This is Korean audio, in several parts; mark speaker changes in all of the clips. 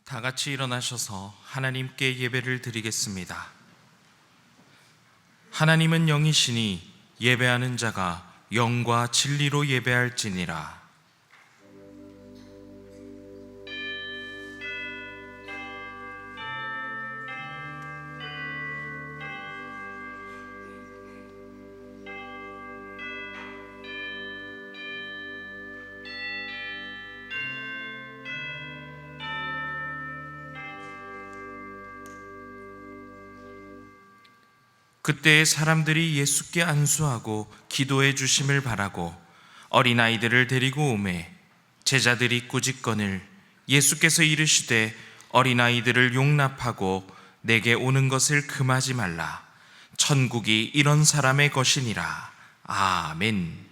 Speaker 1: 다 같이 일어나셔서 하나님께 예배를 드리겠습니다. 하나님은 영이시니 예배하는 자가 영과 진리로 예배할지니라. 그때 사람들이 예수께 안수하고 기도해 주심을 바라고 어린아이들을 데리고 오매 제자들이 꾸짖거늘 예수께서 이르시되 어린아이들을 용납하고 내게 오는 것을 금하지 말라. 천국이 이런 사람의 것이니라. 아멘.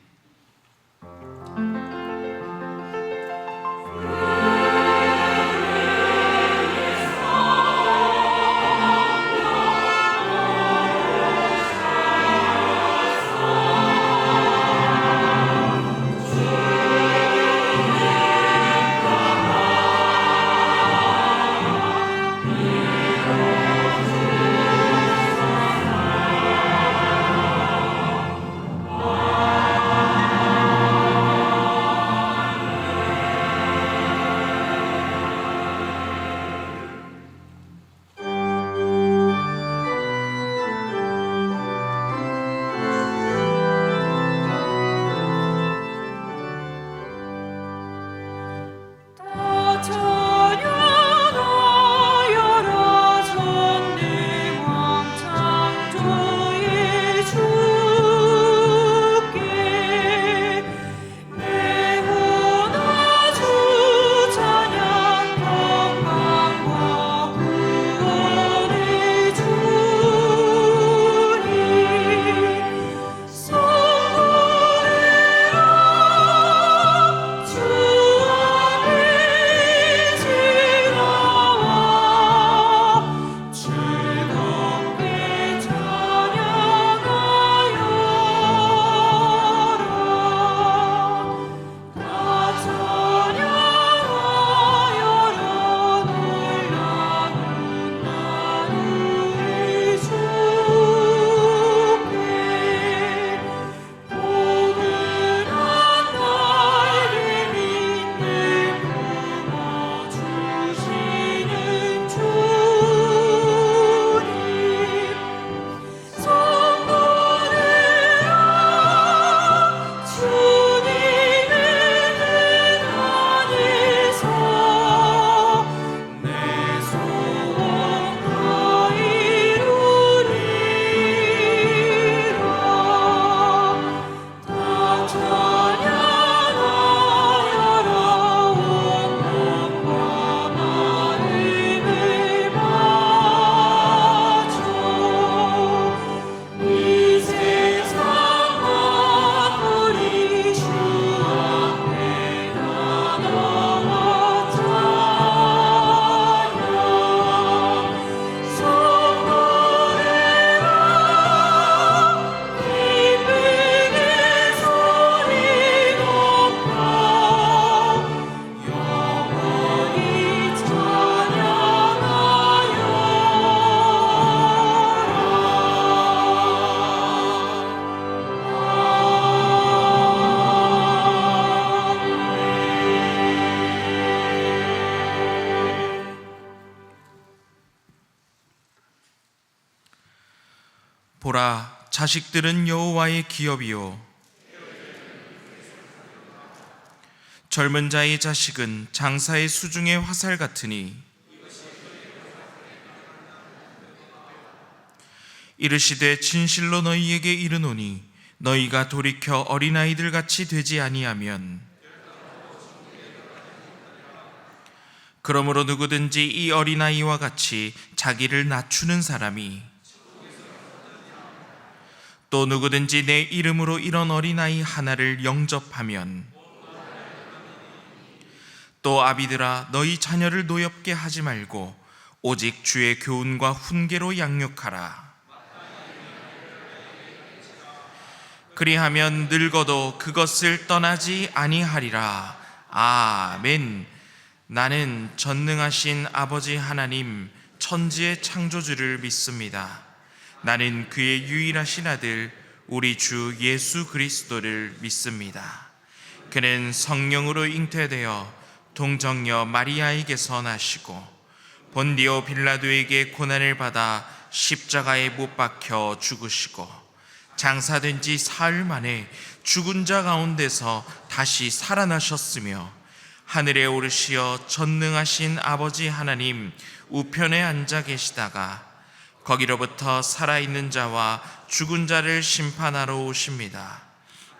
Speaker 1: 보라, 자식들은 여호와의 기업이요 젊은 자의 자식은 장사의 수중의 화살 같으니 이르시되 진실로 너희에게 이르노니 너희가 돌이켜 어린아이들 같이 되지 아니하면 그러므로 누구든지 이 어린아이와 같이 자기를 낮추는 사람이 또 누구든지 내 이름으로 이런 어린아이 하나를 영접하면 또 아비들아 너희 자녀를 노엽게 하지 말고 오직 주의 교훈과 훈계로 양육하라. 그리하면 늙어도 그것을 떠나지 아니하리라. 아멘. 나는 전능하신 아버지 하나님 천지의 창조주를 믿습니다. 나는 그의 유일하신 아들 우리 주 예수 그리스도를 믿습니다. 그는 성령으로 잉태되어 동정녀 마리아에게서 나시고 본디오 빌라도에게 고난을 받아 십자가에 못 박혀 죽으시고 장사된 지 사흘 만에 죽은 자 가운데서 다시 살아나셨으며 하늘에 오르시어 전능하신 아버지 하나님 우편에 앉아 계시다가 거기로부터 살아있는 자와 죽은 자를 심판하러 오십니다.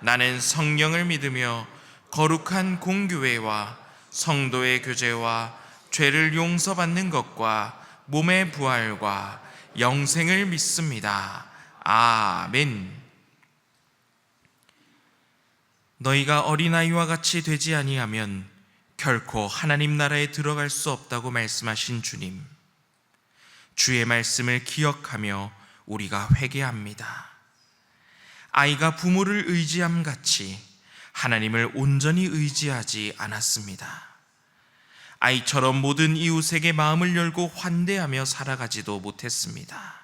Speaker 1: 나는 성령을 믿으며 거룩한 공교회와 성도의 교제와 죄를 용서받는 것과 몸의 부활과 영생을 믿습니다. 아멘. 너희가 어린아이와 같이 되지 아니하면 결코 하나님 나라에 들어갈 수 없다고 말씀하신 주님, 주의 말씀을 기억하며 우리가 회개합니다. 아이가 부모를 의지함 같이 하나님을 온전히 의지하지 않았습니다. 아이처럼 모든 이웃에게 마음을 열고 환대하며 살아가지도 못했습니다.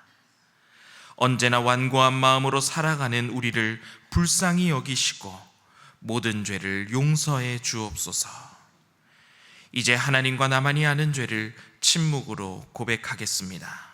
Speaker 1: 언제나 완고한 마음으로 살아가는 우리를 불쌍히 여기시고 모든 죄를 용서해 주옵소서. 이제 하나님과 나만이 아는 죄를 침묵으로 고백하겠습니다.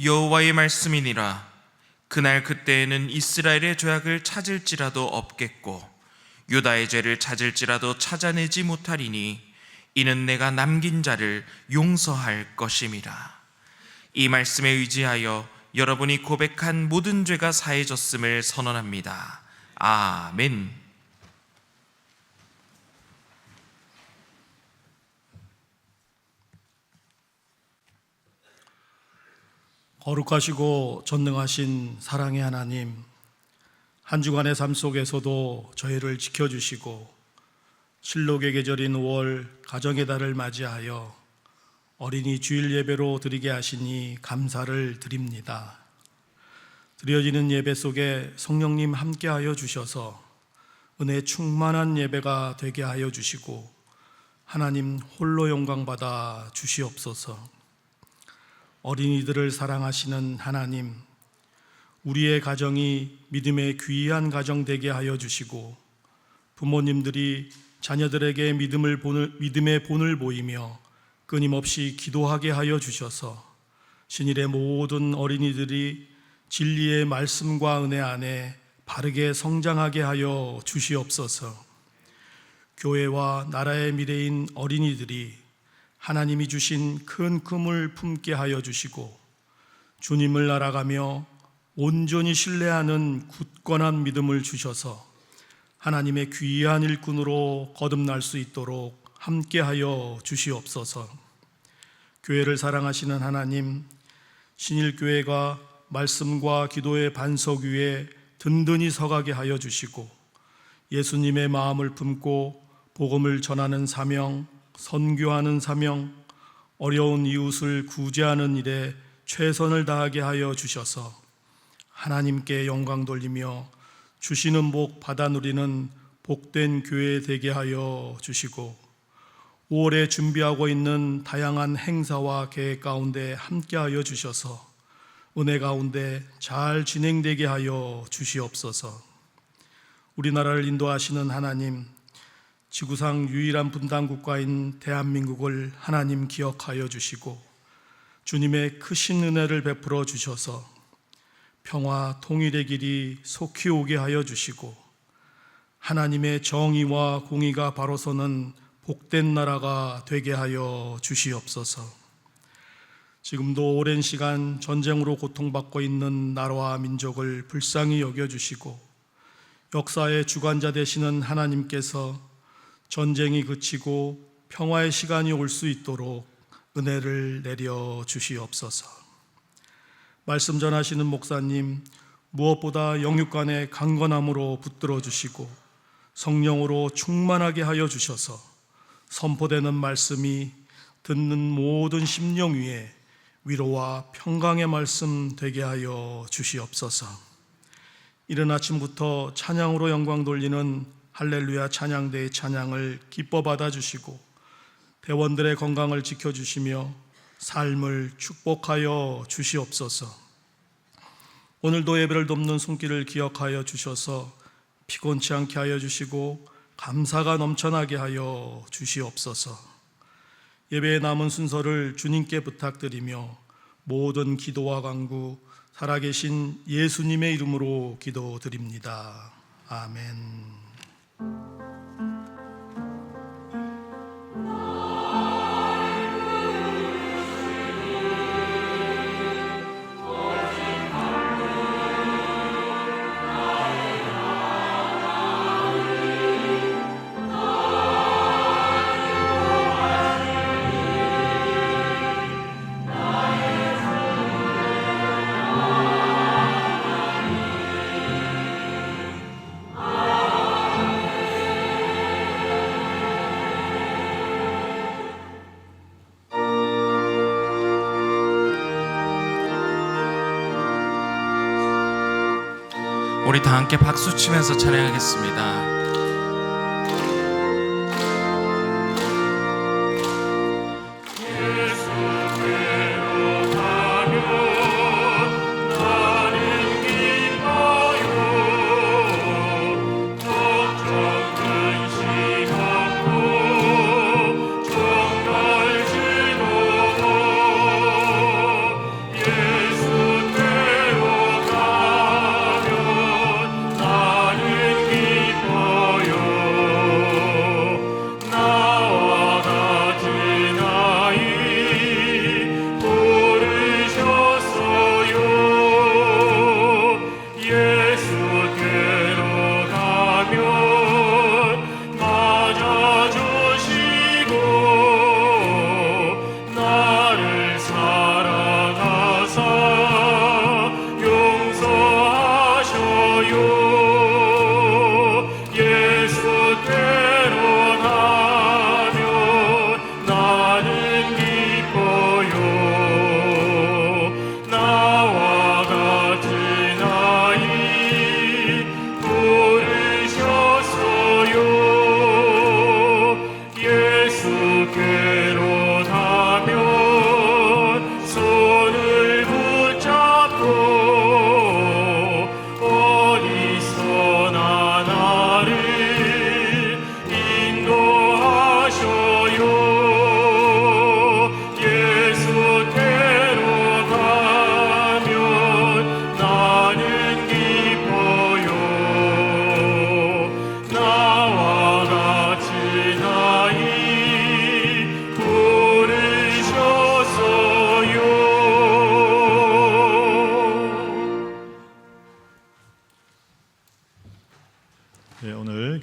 Speaker 1: 여호와의 말씀이니라. 그날 그때에는 이스라엘의 죄악을 찾을지라도 없겠고 유다의 죄를 찾을지라도 찾아내지 못하리니 이는 내가 남긴 자를 용서할 것임이라. 이 말씀에 의지하여 여러분이 고백한 모든 죄가 사해졌음을 선언합니다. 아멘.
Speaker 2: 거룩하시고 전능하신 사랑의 하나님, 한 주간의 삶 속에서도 저희를 지켜주시고 실록의 계절인 5월 가정의 달을 맞이하여 어린이 주일 예배로 드리게 하시니 감사를 드립니다. 드려지는 예배 속에 성령님 함께하여 주셔서 은혜 충만한 예배가 되게 하여 주시고 하나님 홀로 영광받아 주시옵소서. 어린이들을 사랑하시는 하나님, 우리의 가정이 믿음의 귀한 가정 되게 하여 주시고 부모님들이 자녀들에게 믿음의 본을 보이며 끊임없이 기도하게 하여 주셔서 신일의 모든 어린이들이 진리의 말씀과 은혜 안에 바르게 성장하게 하여 주시옵소서. 교회와 나라의 미래인 어린이들이 하나님이 주신 큰 꿈을 품게 하여 주시고 주님을 알아가며 온전히 신뢰하는 굳건한 믿음을 주셔서 하나님의 귀한 일꾼으로 거듭날 수 있도록 함께하여 주시옵소서. 교회를 사랑하시는 하나님, 신일교회가 말씀과 기도의 반석 위에 든든히 서가게 하여 주시고 예수님의 마음을 품고 복음을 전하는 사명, 선교하는 사명, 어려운 이웃을 구제하는 일에 최선을 다하게 하여 주셔서 하나님께 영광 돌리며 주시는 복 받아 누리는 복된 교회 되게 하여 주시고 5월에 준비하고 있는 다양한 행사와 계획 가운데 함께하여 주셔서 은혜 가운데 잘 진행되게 하여 주시옵소서. 우리나라를 인도하시는 하나님, 지구상 유일한 분단 국가인 대한민국을 하나님 기억하여 주시고 주님의 크신 은혜를 베풀어 주셔서 평화 통일의 길이 속히 오게 하여 주시고 하나님의 정의와 공의가 바로 서는 복된 나라가 되게 하여 주시옵소서. 지금도 오랜 시간 전쟁으로 고통받고 있는 나라와 민족을 불쌍히 여겨주시고 역사의 주관자 되시는 하나님께서 전쟁이 그치고 평화의 시간이 올 수 있도록 은혜를 내려 주시옵소서. 말씀 전하시는 목사님, 무엇보다 영육간의 강건함으로 붙들어 주시고 성령으로 충만하게 하여 주셔서 선포되는 말씀이 듣는 모든 심령 위에 위로와 평강의 말씀 되게 하여 주시옵소서. 이른 아침부터 찬양으로 영광 돌리는 할렐루야 찬양대의 찬양을 기뻐 받아주시고 대원들의 건강을 지켜주시며 삶을 축복하여 주시옵소서. 오늘도 예배를 돕는 손길을 기억하여 주셔서 피곤치 않게 하여 주시고 감사가 넘쳐나게 하여 주시옵소서. 예배의 남은 순서를 주님께 부탁드리며 모든 기도와 간구 살아계신 예수님의 이름으로 기도드립니다. 아멘.
Speaker 1: 우리 다 함께 박수 치면서 찬양하겠습니다.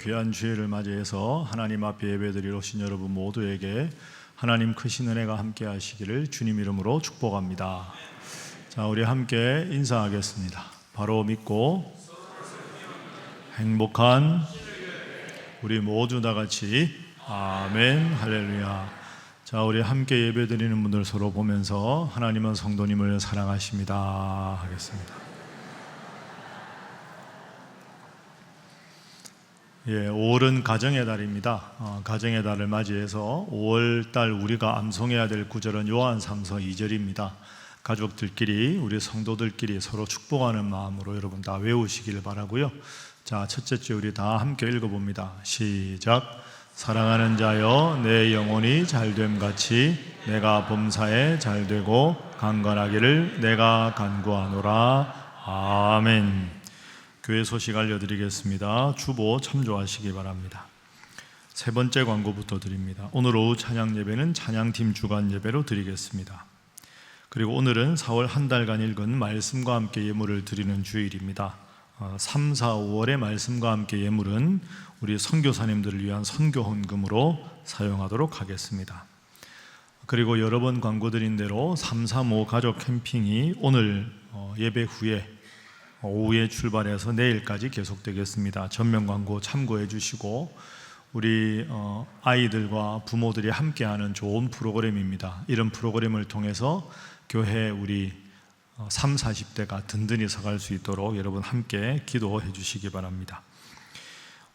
Speaker 3: 귀한 주일을 맞이해서 하나님 앞에 예배드리러 오신 여러분 모두에게 하나님 크신 은혜가 함께 하시기를 주님 이름으로 축복합니다. 자, 우리 함께 인사하겠습니다. 바로 믿고 행복한 우리 모두 다 같이 아멘 할렐루야. 자, 우리 함께 예배드리는 분들 서로 보면서 하나님은 성도님을 사랑하십니다 하겠습니다. 5월은 가정의 달입니다. 가정의 달을 맞이해서 5월달 우리가 암송해야 될 구절은 요한삼서 2절입니다. 가족들끼리 우리 성도들끼리 서로 축복하는 마음으로 여러분 다 외우시길 바라고요. 자, 첫째 주 우리 다 함께 읽어봅니다. 시작. 사랑하는 자여 내 영혼이 잘됨 같이 내가 범사에 잘되고 강건하기를 내가 간구하노라. 아멘. 교회 소식 알려드리겠습니다. 주보 참조하시기 바랍니다. 세 번째 광고부터 드립니다. 오늘 오후 찬양 예배는 찬양팀 주간 예배로 드리겠습니다. 그리고 오늘은 4월 한 달간 읽은 말씀과 함께 예물을 드리는 주일입니다. 3, 4, 5월의 말씀과 함께 예물은 우리 선교사님들을 위한 선교 헌금으로 사용하도록 하겠습니다. 그리고 여러 번 광고드린 대로 335 가족 캠핑이 오늘 예배 후에 오후에 출발해서 내일까지 계속되겠습니다. 전면 광고 참고해 주시고 우리 아이들과 부모들이 함께하는 좋은 프로그램입니다. 이런 프로그램을 통해서 교회 우리 3, 40대가 든든히 서갈 수 있도록 여러분 함께 기도해 주시기 바랍니다.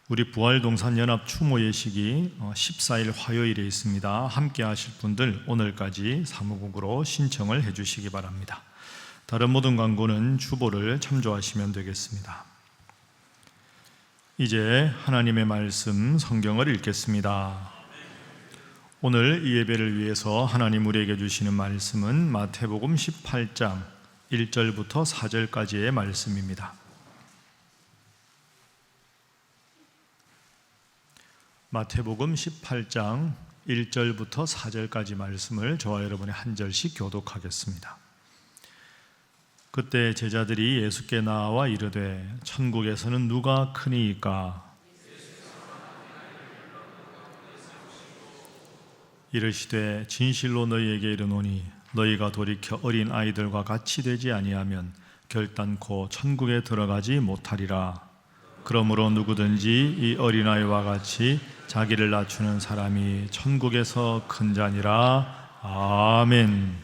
Speaker 3: 우리 부활동산연합 추모 예식이 14일 화요일에 있습니다. 함께 하실 분들 오늘까지 사무국으로 신청을 해 주시기 바랍니다. 다른 모든 광고는 주보를 참조하시면 되겠습니다. 이제 하나님의 말씀 성경을 읽겠습니다. 오늘 이 예배를 위해서 하나님 우리에게 주시는 말씀은 마태복음 18장 1절부터 4절까지의 말씀입니다. 마태복음 18장 1절부터 4절까지 말씀을 저와 여러분이 한 절씩 교독하겠습니다. 그때 제자들이 예수께 나와 이르되 천국에서는 누가 크니이까? 이르시되 진실로 너희에게 이르노니 너희가 돌이켜 어린 아이들과 같이 되지 아니하면 결단코 천국에 들어가지 못하리라. 그러므로 누구든지 이 어린아이와 같이 자기를 낮추는 사람이 천국에서 큰 자니라. 아멘.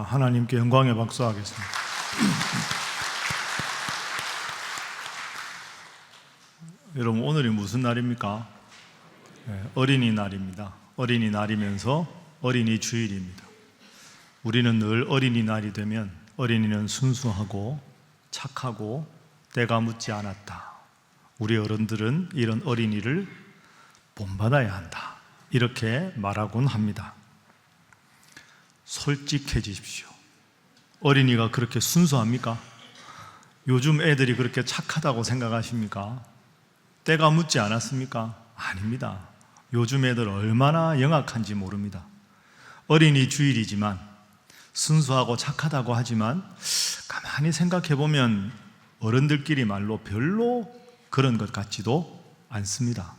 Speaker 3: 하나님께 영광의 박수 하겠습니다. 여러분, 오늘이 무슨 날입니까? 어린이날입니다. 어린이날이면서 어린이 주일입니다. 우리는 늘 어린이날이 되면 어린이는 순수하고 착하고 때가 묻지 않았다. 우리 어른들은 이런 어린이를 본받아야 한다. 이렇게 말하곤 합니다. 솔직해지십시오. 어린이가 그렇게 순수합니까? 요즘 애들이 그렇게 착하다고 생각하십니까? 때가 묻지 않았습니까? 아닙니다. 요즘 애들 얼마나 영악한지 모릅니다. 어린이 주일이지만 순수하고 착하다고 하지만 가만히 생각해 보면 어른들끼리 말로 별로 그런 것 같지도 않습니다.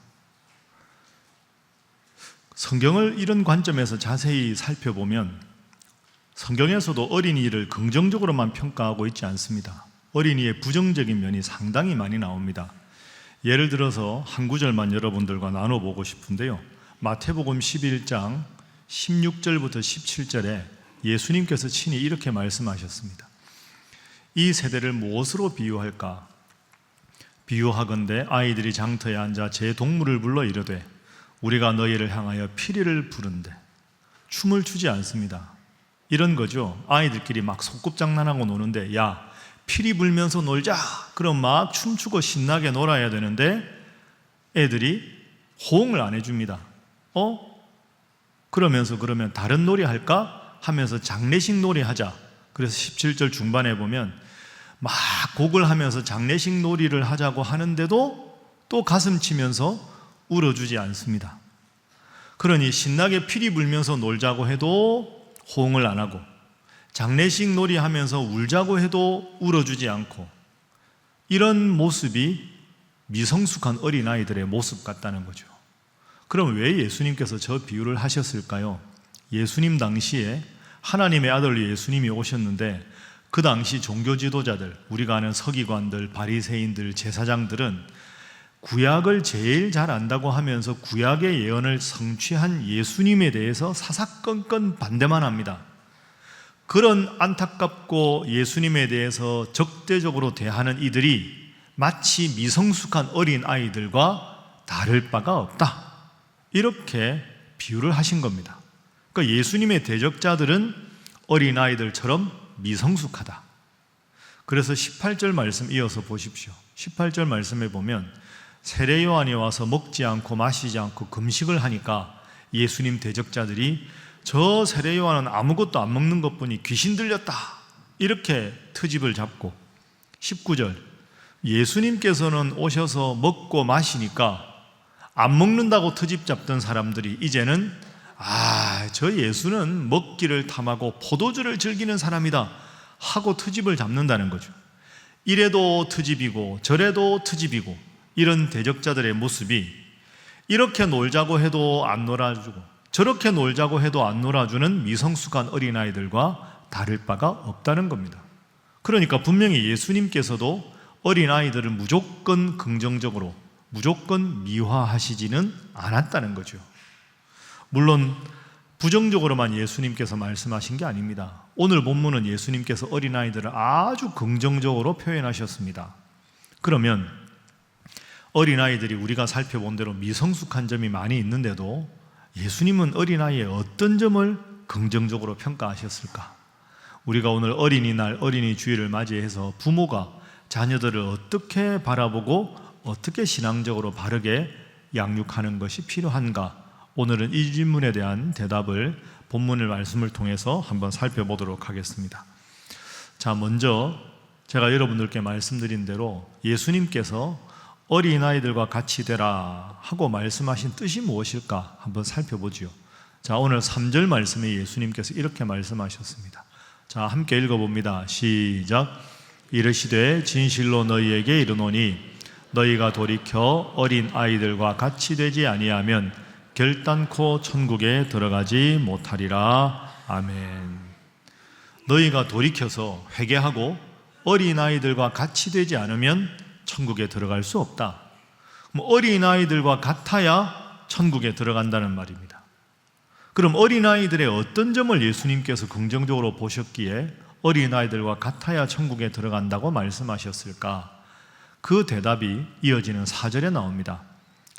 Speaker 3: 성경을 이런 관점에서 자세히 살펴보면 성경에서도 어린이를 긍정적으로만 평가하고 있지 않습니다. 어린이의 부정적인 면이 상당히 많이 나옵니다. 예를 들어서 한 구절만 여러분들과 나눠보고 싶은데요. 마태복음 11장 16절부터 17절에 예수님께서 친히 이렇게 말씀하셨습니다. 이 세대를 무엇으로 비유할까? 비유하건대 아이들이 장터에 앉아 제 동물을 불러 이르되 우리가 너희를 향하여 피리를 부른대. 춤을 추지 않습니다. 이런 거죠. 아이들끼리 막 소꿉장난하고 노는데 야, 피리 불면서 놀자. 그럼 막 춤추고 신나게 놀아야 되는데 애들이 호응을 안 해줍니다. 그러면서 그러면 다른 놀이 할까? 하면서 장례식 놀이 하자. 그래서 17절 중반에 보면 막 곡을 하면서 장례식 놀이를 하자고 하는데도 또 가슴 치면서 울어주지 않습니다. 그러니 신나게 피리 불면서 놀자고 해도 호응을 안 하고 장례식 놀이 하면서 울자고 해도 울어주지 않고 이런 모습이 미성숙한 어린아이들의 모습 같다는 거죠. 그럼 왜 예수님께서 저 비유를 하셨을까요? 예수님 당시에 하나님의 아들 예수님이 오셨는데 그 당시 종교 지도자들, 우리가 아는 서기관들, 바리새인들, 제사장들은 구약을 제일 잘 안다고 하면서 구약의 예언을 성취한 예수님에 대해서 사사건건 반대만 합니다. 그런 안타깝고 예수님에 대해서 적대적으로 대하는 이들이 마치 미성숙한 어린 아이들과 다를 바가 없다. 이렇게 비유를 하신 겁니다. 그러니까 예수님의 대적자들은 어린 아이들처럼 미성숙하다. 그래서 18절 말씀 이어서 보십시오. 18절 말씀에 보면 세례 요한이 와서 먹지 않고 마시지 않고 금식을 하니까 예수님 대적자들이 저 세례 요한은 아무것도 안 먹는 것뿐이 귀신 들렸다. 이렇게 트집을 잡고 19절 예수님께서는 오셔서 먹고 마시니까 안 먹는다고 트집 잡던 사람들이 이제는 저 예수는 먹기를 탐하고 포도주를 즐기는 사람이다 하고 트집을 잡는다는 거죠. 이래도 트집이고 저래도 트집이고 이런 대적자들의 모습이 이렇게 놀자고 해도 안 놀아주고 저렇게 놀자고 해도 안 놀아주는 미성숙한 어린아이들과 다를 바가 없다는 겁니다. 그러니까 분명히 예수님께서도 어린아이들을 무조건 긍정적으로 무조건 미화하시지는 않았다는 거죠. 물론 부정적으로만 예수님께서 말씀하신 게 아닙니다. 오늘 본문은 예수님께서 어린아이들을 아주 긍정적으로 표현하셨습니다. 그러면 어린아이들이 우리가 살펴본 대로 미성숙한 점이 많이 있는데도 예수님은 어린아이의 어떤 점을 긍정적으로 평가하셨을까? 우리가 오늘 어린이날, 어린이 주일을 맞이해서 부모가 자녀들을 어떻게 바라보고 어떻게 신앙적으로 바르게 양육하는 것이 필요한가? 오늘은 이 질문에 대한 대답을 본문의 말씀을 통해서 한번 살펴보도록 하겠습니다. 자, 먼저 제가 여러분들께 말씀드린 대로 예수님께서 어린아이들과 같이 되라 하고 말씀하신 뜻이 무엇일까 한번 살펴보지요. 자, 오늘 3절 말씀에 예수님께서 이렇게 말씀하셨습니다. 자, 함께 읽어봅니다. 시작. 이르시되 진실로 너희에게 이르노니 너희가 돌이켜 어린 아이들과 같이 되지 아니하면 결단코 천국에 들어가지 못하리라. 아멘. 너희가 돌이켜서 회개하고 어린아이들과 같이 되지 않으면 천국에 들어갈 수 없다. 어린아이들과 같아야 천국에 들어간다는 말입니다. 그럼 어린아이들의 어떤 점을 예수님께서 긍정적으로 보셨기에 어린아이들과 같아야 천국에 들어간다고 말씀하셨을까? 그 대답이 이어지는 4절에 나옵니다.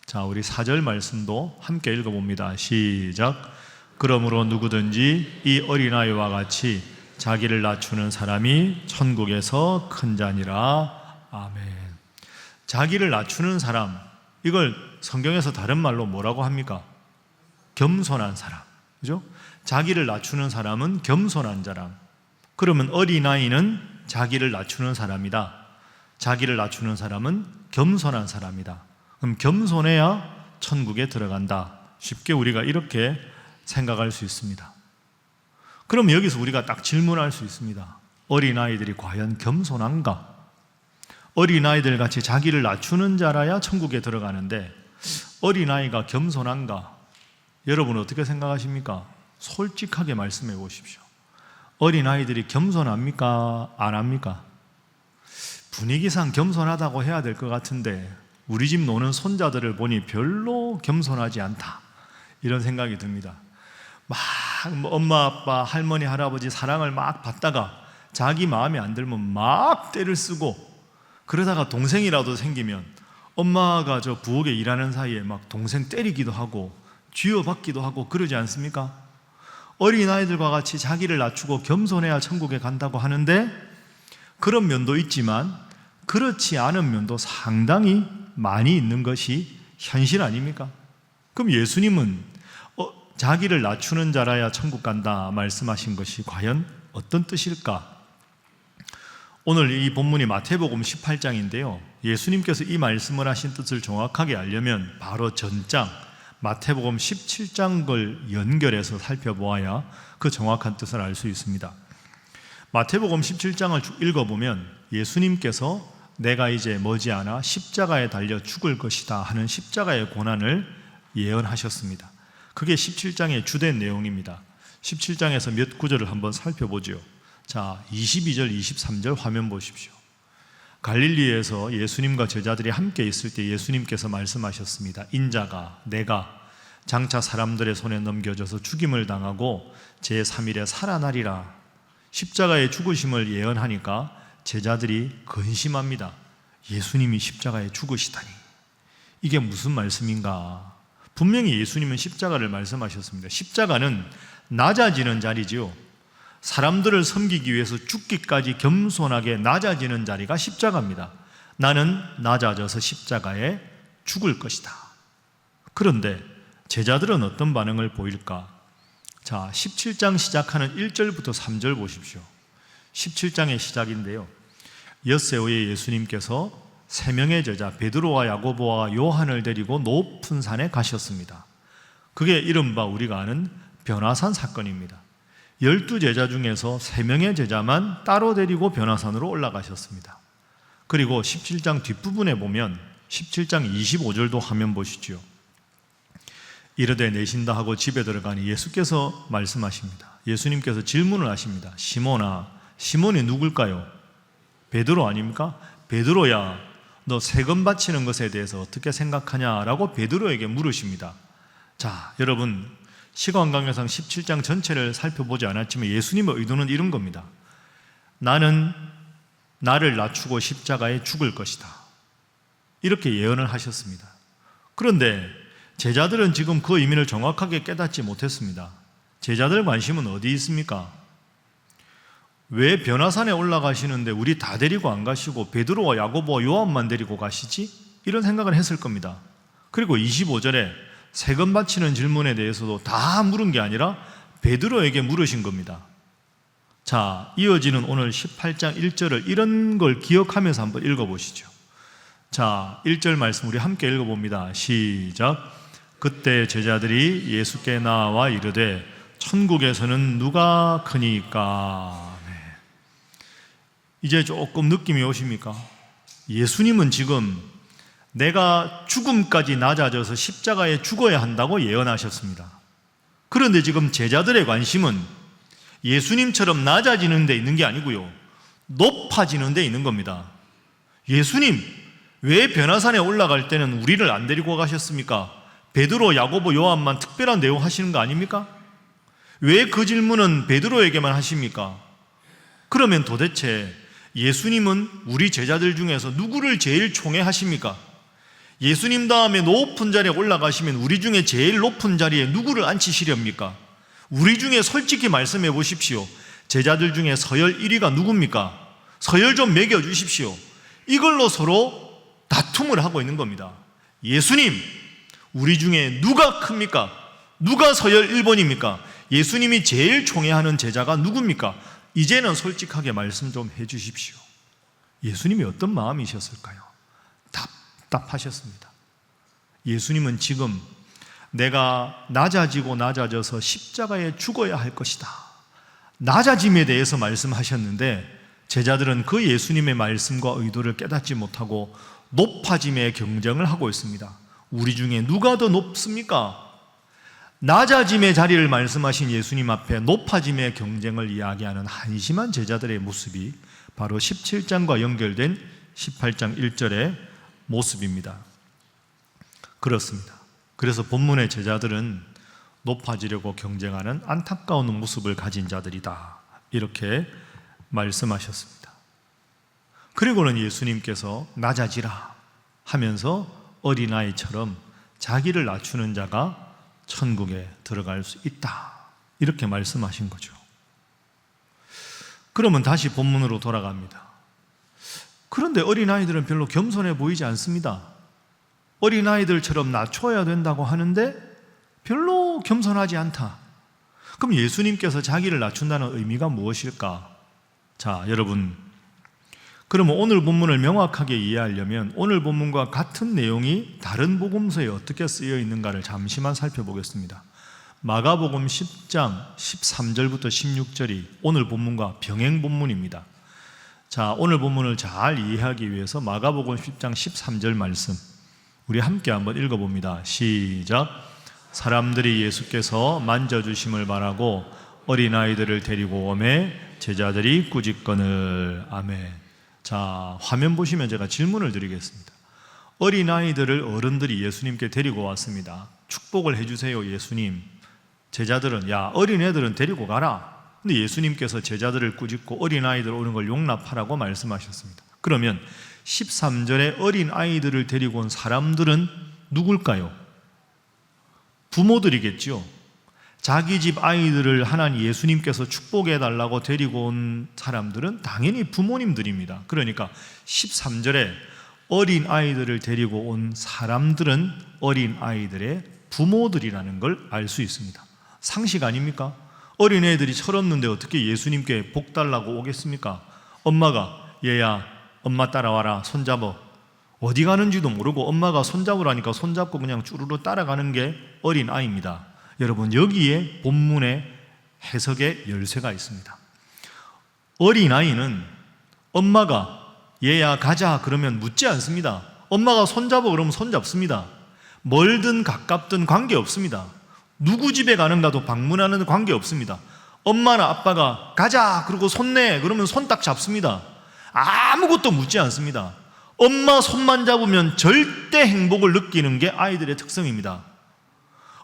Speaker 3: 자, 우리 4절 말씀도 함께 읽어봅니다. 시작. 그러므로 누구든지 이 어린아이와 같이 자기를 낮추는 사람이 천국에서 큰 자니라. 아멘. 자기를 낮추는 사람, 이걸 성경에서 다른 말로 뭐라고 합니까? 겸손한 사람. 그죠? 자기를 낮추는 사람은 겸손한 자람. 그러면 어린아이는 자기를 낮추는 사람이다. 자기를 낮추는 사람은 겸손한 사람이다. 그럼 겸손해야 천국에 들어간다. 쉽게 우리가 이렇게 생각할 수 있습니다. 그럼 여기서 우리가 딱 질문할 수 있습니다. 어린아이들이 과연 겸손한가? 어린아이들 같이 자기를 낮추는 자라야 천국에 들어가는데 어린아이가 겸손한가? 여러분 어떻게 생각하십니까? 솔직하게 말씀해 보십시오. 어린아이들이 겸손합니까? 안 합니까? 분위기상 겸손하다고 해야 될 것 같은데 우리 집 노는 손자들을 보니 별로 겸손하지 않다, 이런 생각이 듭니다. 막 엄마 아빠 할머니 할아버지 사랑을 막 받다가 자기 마음에 안 들면 막 때를 쓰고, 그러다가 동생이라도 생기면 엄마가 저 부엌에 일하는 사이에 막 동생 때리기도 하고 쥐어받기도 하고 그러지 않습니까? 어린아이들과 같이 자기를 낮추고 겸손해야 천국에 간다고 하는데 그런 면도 있지만 그렇지 않은 면도 상당히 많이 있는 것이 현실 아닙니까? 그럼 예수님은 자기를 낮추는 자라야 천국 간다 말씀하신 것이 과연 어떤 뜻일까? 오늘 이 본문이 마태복음 18장인데요. 예수님께서 이 말씀을 하신 뜻을 정확하게 알려면 바로 전장 마태복음 17장 걸 연결해서 살펴보아야 그 정확한 뜻을 알 수 있습니다. 마태복음 17장을 쭉 읽어보면 예수님께서 내가 이제 머지않아 십자가에 달려 죽을 것이다 하는 십자가의 고난을 예언하셨습니다. 그게 17장의 주된 내용입니다. 17장에서 몇 구절을 한번 살펴보죠. 자, 22절, 23절 화면 보십시오. 갈릴리에서 예수님과 제자들이 함께 있을 때 예수님께서 말씀하셨습니다. 인자가 내가 장차 사람들의 손에 넘겨져서 죽임을 당하고 제3일에 살아나리라. 십자가의 죽으심을 예언하니까 제자들이 근심합니다. 예수님이 십자가에 죽으시다니 이게 무슨 말씀인가? 분명히 예수님은 십자가를 말씀하셨습니다. 십자가는 낮아지는 자리지요. 사람들을 섬기기 위해서 죽기까지 겸손하게 낮아지는 자리가 십자가입니다. 나는 낮아져서 십자가에 죽을 것이다. 그런데 제자들은 어떤 반응을 보일까? 자, 17장 시작하는 1절부터 3절 보십시오. 17장의 시작인데요. 엿새 오후에 예수님께서 세 명의 제자 베드로와 야고보와 요한을 데리고 높은 산에 가셨습니다. 그게 이른바 우리가 아는 변화산 사건입니다. 12제자 중에서 3명의 제자만 따로 데리고 변화산으로 올라가셨습니다. 그리고 17장 뒷부분에 보면 17장 25절도 화면 보시죠. 이르되 내신다 하고 집에 들어가니 예수께서 말씀하십니다. 예수님께서 질문을 하십니다. 시몬아, 시몬이 누굴까요? 베드로 아닙니까? 베드로야, 너 세금 바치는 것에 대해서 어떻게 생각하냐라고 베드로에게 물으십니다. 자, 여러분 시간관계상 17장 전체를 살펴보지 않았지만 예수님의 의도는 이런 겁니다. 나는 나를 낮추고 십자가에 죽을 것이다. 이렇게 예언을 하셨습니다. 그런데 제자들은 지금 그 의미를 정확하게 깨닫지 못했습니다. 제자들 관심은 어디 있습니까? 왜 변화산에 올라가시는데 우리 다 데리고 안 가시고 베드로와 야고보와 요한만 데리고 가시지? 이런 생각을 했을 겁니다. 그리고 25절에 세금 바치는 질문에 대해서도 다 물은 게 아니라 베드로에게 물으신 겁니다. 자, 이어지는 오늘 18장 1절을 이런 걸 기억하면서 한번 읽어보시죠. 자, 1절 말씀 우리 함께 읽어봅니다. 시작. 그때 제자들이 예수께 나와 이르되 천국에서는 누가 크니까? 네. 이제 조금 느낌이 오십니까? 예수님은 지금 내가 죽음까지 낮아져서 십자가에 죽어야 한다고 예언하셨습니다. 그런데 지금 제자들의 관심은 예수님처럼 낮아지는 데 있는 게 아니고요, 높아지는 데 있는 겁니다. 예수님, 왜 변화산에 올라갈 때는 우리를 안 데리고 가셨습니까? 베드로, 야고보, 요한만 특별한 내용 하시는 거 아닙니까? 왜 그 질문은 베드로에게만 하십니까? 그러면 도대체 예수님은 우리 제자들 중에서 누구를 제일 총애하십니까? 예수님 다음에 높은 자리에 올라가시면 우리 중에 제일 높은 자리에 누구를 앉히시렵니까? 우리 중에 솔직히 말씀해 보십시오. 제자들 중에 서열 1위가 누굽니까? 서열 좀 매겨주십시오. 이걸로 서로 다툼을 하고 있는 겁니다. 예수님, 우리 중에 누가 큽니까? 누가 서열 1번입니까? 예수님이 제일 총애하는 제자가 누굽니까? 이제는 솔직하게 말씀 좀 해 주십시오. 예수님이 어떤 마음이셨을까요? 답답하셨습니다. 예수님은 지금 내가 낮아지고 낮아져서 십자가에 죽어야 할 것이다, 낮아짐에 대해서 말씀하셨는데 제자들은 그 예수님의 말씀과 의도를 깨닫지 못하고 높아짐의 경쟁을 하고 있습니다. 우리 중에 누가 더 높습니까? 낮아짐의 자리를 말씀하신 예수님 앞에 높아짐의 경쟁을 이야기하는 한심한 제자들의 모습이 바로 17장과 연결된 18장 1절의 모습입니다. 그렇습니다. 그래서 본문의 제자들은 높아지려고 경쟁하는 안타까운 모습을 가진 자들이다, 이렇게 말씀하셨습니다. 그리고는 예수님께서 낮아지라 하면서 어린아이처럼 자기를 낮추는 자가 천국에 들어갈 수 있다, 이렇게 말씀하신 거죠. 그러면 다시 본문으로 돌아갑니다. 그런데 어린아이들은 별로 겸손해 보이지 않습니다. 어린아이들처럼 낮춰야 된다고 하는데 별로 겸손하지 않다. 그럼 예수님께서 자기를 낮춘다는 의미가 무엇일까? 자, 여러분, 그러면 오늘 본문을 명확하게 이해하려면 오늘 본문과 같은 내용이 다른 복음서에 어떻게 쓰여 있는가를 잠시만 살펴보겠습니다. 마가복음 10장 13절부터 16절이 오늘 본문과 병행 본문입니다. 자, 오늘 본문을 잘 이해하기 위해서 마가복음 10장 13절 말씀 우리 함께 한번 읽어봅니다. 시작. 사람들이 예수께서 만져주심을 바라고 어린아이들을 데리고 오매 제자들이 꾸짖거늘. 아멘. 자, 화면 보시면 제가 질문을 드리겠습니다. 어린아이들을 어른들이 예수님께 데리고 왔습니다. 축복을 해주세요, 예수님. 제자들은 야, 어린애들은 데리고 가라. 근데 예수님께서 제자들을 꾸짖고 어린아이들 오는 걸 용납하라고 말씀하셨습니다. 그러면 13절에 어린아이들을 데리고 온 사람들은 누굴까요? 부모들이겠죠. 자기 집 아이들을 하나님 예수님께서 축복해 달라고 데리고 온 사람들은 당연히 부모님들입니다. 그러니까 13절에 어린아이들을 데리고 온 사람들은 어린아이들의 부모들이라는 걸 알 수 있습니다. 상식 아닙니까? 어린애들이 철없는데 어떻게 예수님께 복 달라고 오겠습니까? 엄마가 얘야 엄마 따라와라 손잡어, 어디 가는지도 모르고 엄마가 손잡으라니까 손잡고 그냥 쭈루루 따라가는 게 어린아이입니다. 여러분, 여기에 본문의 해석의 열쇠가 있습니다. 어린아이는 엄마가 얘야 가자 그러면 묻지 않습니다. 엄마가 손잡아 그러면 손잡습니다. 멀든 가깝든 관계없습니다. 누구 집에 가는가도 방문하는 관계없습니다. 엄마나 아빠가 가자 그러고 손내 그러면 손 딱 잡습니다. 아무것도 묻지 않습니다. 엄마 손만 잡으면 절대 행복을 느끼는 게 아이들의 특성입니다.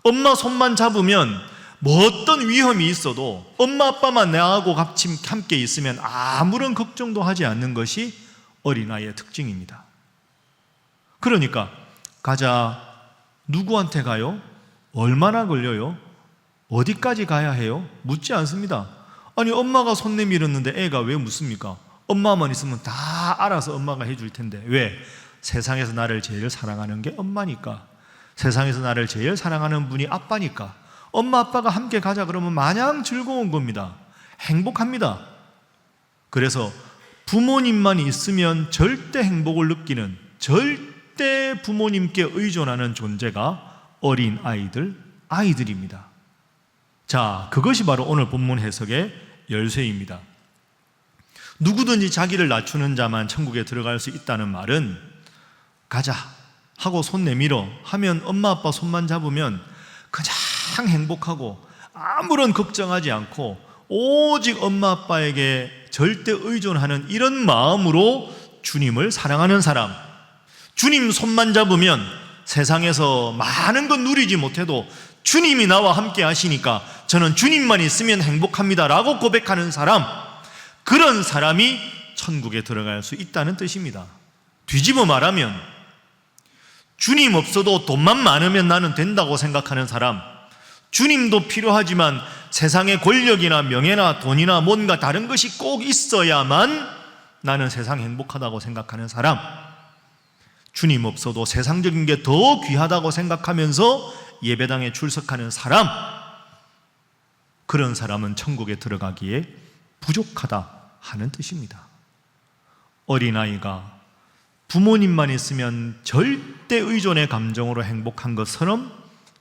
Speaker 3: 엄마 손만 잡으면 뭐 어떤 위험이 있어도 엄마 아빠만 나하고 같이 함께 있으면 아무런 걱정도 하지 않는 것이 어린아이의 특징입니다. 그러니까 가자, 누구한테 가요? 얼마나 걸려요? 어디까지 가야 해요? 묻지 않습니다. 아니 엄마가 손 내밀었는데 애가 왜 묻습니까? 엄마만 있으면 다 알아서 엄마가 해줄 텐데 왜? 세상에서 나를 제일 사랑하는 게 엄마니까. 세상에서 나를 제일 사랑하는 분이 아빠니까. 엄마 아빠가 함께 가자 그러면 마냥 즐거운 겁니다. 행복합니다. 그래서 부모님만 있으면 절대 행복을 느끼는, 절대 부모님께 의존하는 존재가 어린 아이들입니다. 자, 그것이 바로 오늘 본문 해석의 열쇠입니다. 누구든지 자기를 낮추는 자만 천국에 들어갈 수 있다는 말은 가자 하고 손 내밀어 하면 엄마 아빠 손만 잡으면 그냥 행복하고 아무런 걱정하지 않고 오직 엄마 아빠에게 절대 의존하는 이런 마음으로 주님을 사랑하는 사람, 주님 손만 잡으면 세상에서 많은 건 누리지 못해도 주님이 나와 함께 하시니까 저는 주님만 있으면 행복합니다 라고 고백하는 사람, 그런 사람이 천국에 들어갈 수 있다는 뜻입니다. 뒤집어 말하면 주님 없어도 돈만 많으면 나는 된다고 생각하는 사람, 주님도 필요하지만 세상의 권력이나 명예나 돈이나 뭔가 다른 것이 꼭 있어야만 나는 세상 행복하다고 생각하는 사람, 주님 없어도 세상적인 게 더 귀하다고 생각하면서 예배당에 출석하는 사람, 그런 사람은 천국에 들어가기에 부족하다 하는 뜻입니다. 어린아이가 부모님만 있으면 절대 의존의 감정으로 행복한 것처럼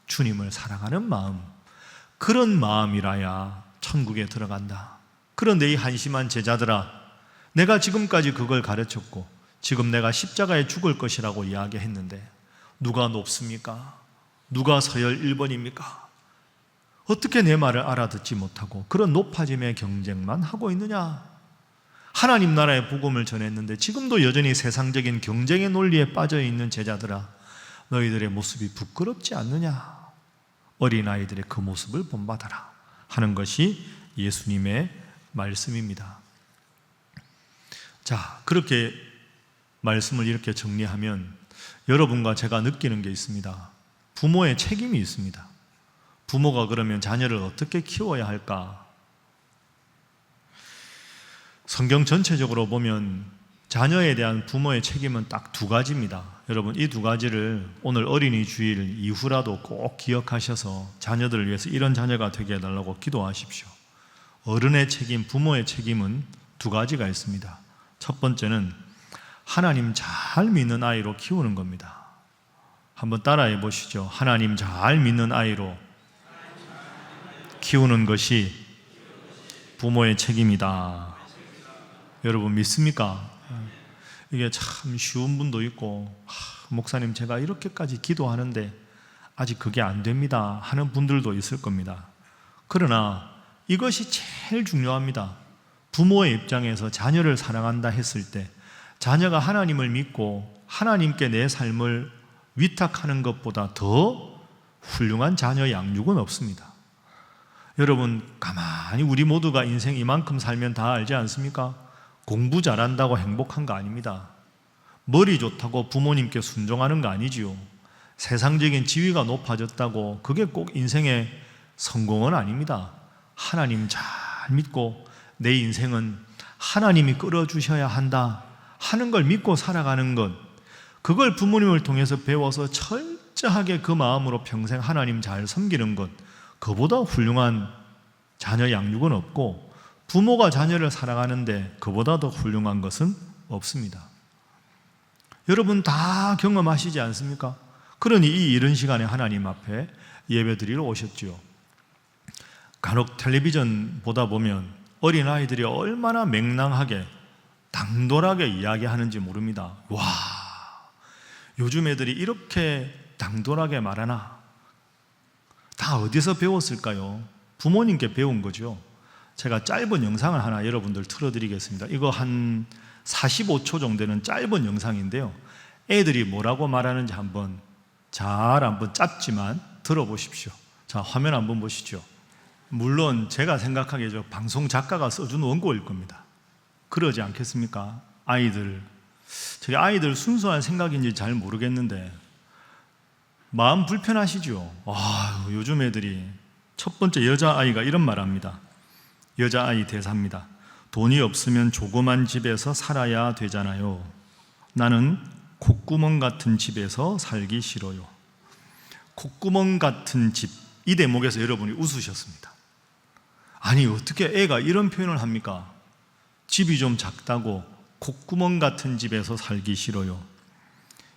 Speaker 3: 주님을 사랑하는 마음, 그런 마음이라야 천국에 들어간다. 그런데 이 한심한 제자들아, 내가 지금까지 그걸 가르쳤고 지금 내가 십자가에 죽을 것이라고 이야기했는데 누가 높습니까? 누가 서열 1번입니까? 어떻게 내 말을 알아듣지 못하고 그런 높아짐의 경쟁만 하고 있느냐? 하나님 나라의 복음을 전했는데 지금도 여전히 세상적인 경쟁의 논리에 빠져있는 제자들아, 너희들의 모습이 부끄럽지 않느냐? 어린아이들의 그 모습을 본받아라 하는 것이 예수님의 말씀입니다. 자, 그렇게 말씀을 이렇게 정리하면 여러분과 제가 느끼는 게 있습니다. 부모의 책임이 있습니다. 부모가 그러면 자녀를 어떻게 키워야 할까? 성경 전체적으로 보면 자녀에 대한 부모의 책임은 딱 두 가지입니다. 여러분, 이 두 가지를 오늘 어린이 주일 이후라도 꼭 기억하셔서 자녀들을 위해서 이런 자녀가 되게 해달라고 기도하십시오. 어른의 책임, 부모의 책임은 두 가지가 있습니다. 첫 번째는 하나님 잘 믿는 아이로 키우는 겁니다. 한번 따라해 보시죠. 하나님 잘 믿는 아이로 키우는 것이 부모의 책임이다. 여러분 믿습니까? 이게 참 쉬운 분도 있고, 목사님 제가 이렇게까지 기도하는데 아직 그게 안 됩니다 하는 분들도 있을 겁니다. 그러나 이것이 제일 중요합니다. 부모의 입장에서 자녀를 사랑한다 했을 때 자녀가 하나님을 믿고 하나님께 내 삶을 위탁하는 것보다 더 훌륭한 자녀 양육은 없습니다. 여러분, 가만히 우리 모두가 인생 이만큼 살면 다 알지 않습니까? 공부 잘한다고 행복한 거 아닙니다. 머리 좋다고 부모님께 순종하는 거 아니지요. 세상적인 지위가 높아졌다고 그게 꼭 인생의 성공은 아닙니다. 하나님 잘 믿고 내 인생은 하나님이 끌어주셔야 한다 하는 걸 믿고 살아가는 것, 그걸 부모님을 통해서 배워서 철저하게 그 마음으로 평생 하나님 잘 섬기는 것, 그보다 훌륭한 자녀 양육은 없고, 부모가 자녀를 사랑하는데 그보다 더 훌륭한 것은 없습니다. 여러분 다 경험하시지 않습니까? 그러니 이 이른 시간에 하나님 앞에 예배드리러 오셨지요. 간혹 텔레비전 보다 보면 어린아이들이 얼마나 맹랑하게 당돌하게 이야기하는지 모릅니다. 와, 요즘 애들이 이렇게 당돌하게 말하나? 다 어디서 배웠을까요? 부모님께 배운 거죠. 제가 짧은 영상을 하나 여러분들 틀어드리겠습니다. 이거 한 45초 정도 되는 짧은 영상인데요, 애들이 뭐라고 말하는지 한번 짧지만 들어보십시오. 자, 화면 한번 보시죠. 물론 제가 생각하기에 저 방송 작가가 써준 원고일 겁니다. 그러지 않겠습니까? 저희 아이들 순수한 생각인지 잘 모르겠는데 마음 불편하시죠? 요즘 애들이, 첫 번째 여자아이가 이런 말 합니다. 여자아이 대사입니다. 돈이 없으면 조그만 집에서 살아야 되잖아요. 나는 콧구멍 같은 집에서 살기 싫어요. 콧구멍 같은 집, 이 대목에서 여러분이 웃으셨습니다. 아니, 어떻게 애가 이런 표현을 합니까? 집이 좀 작다고 콧구멍 같은 집에서 살기 싫어요.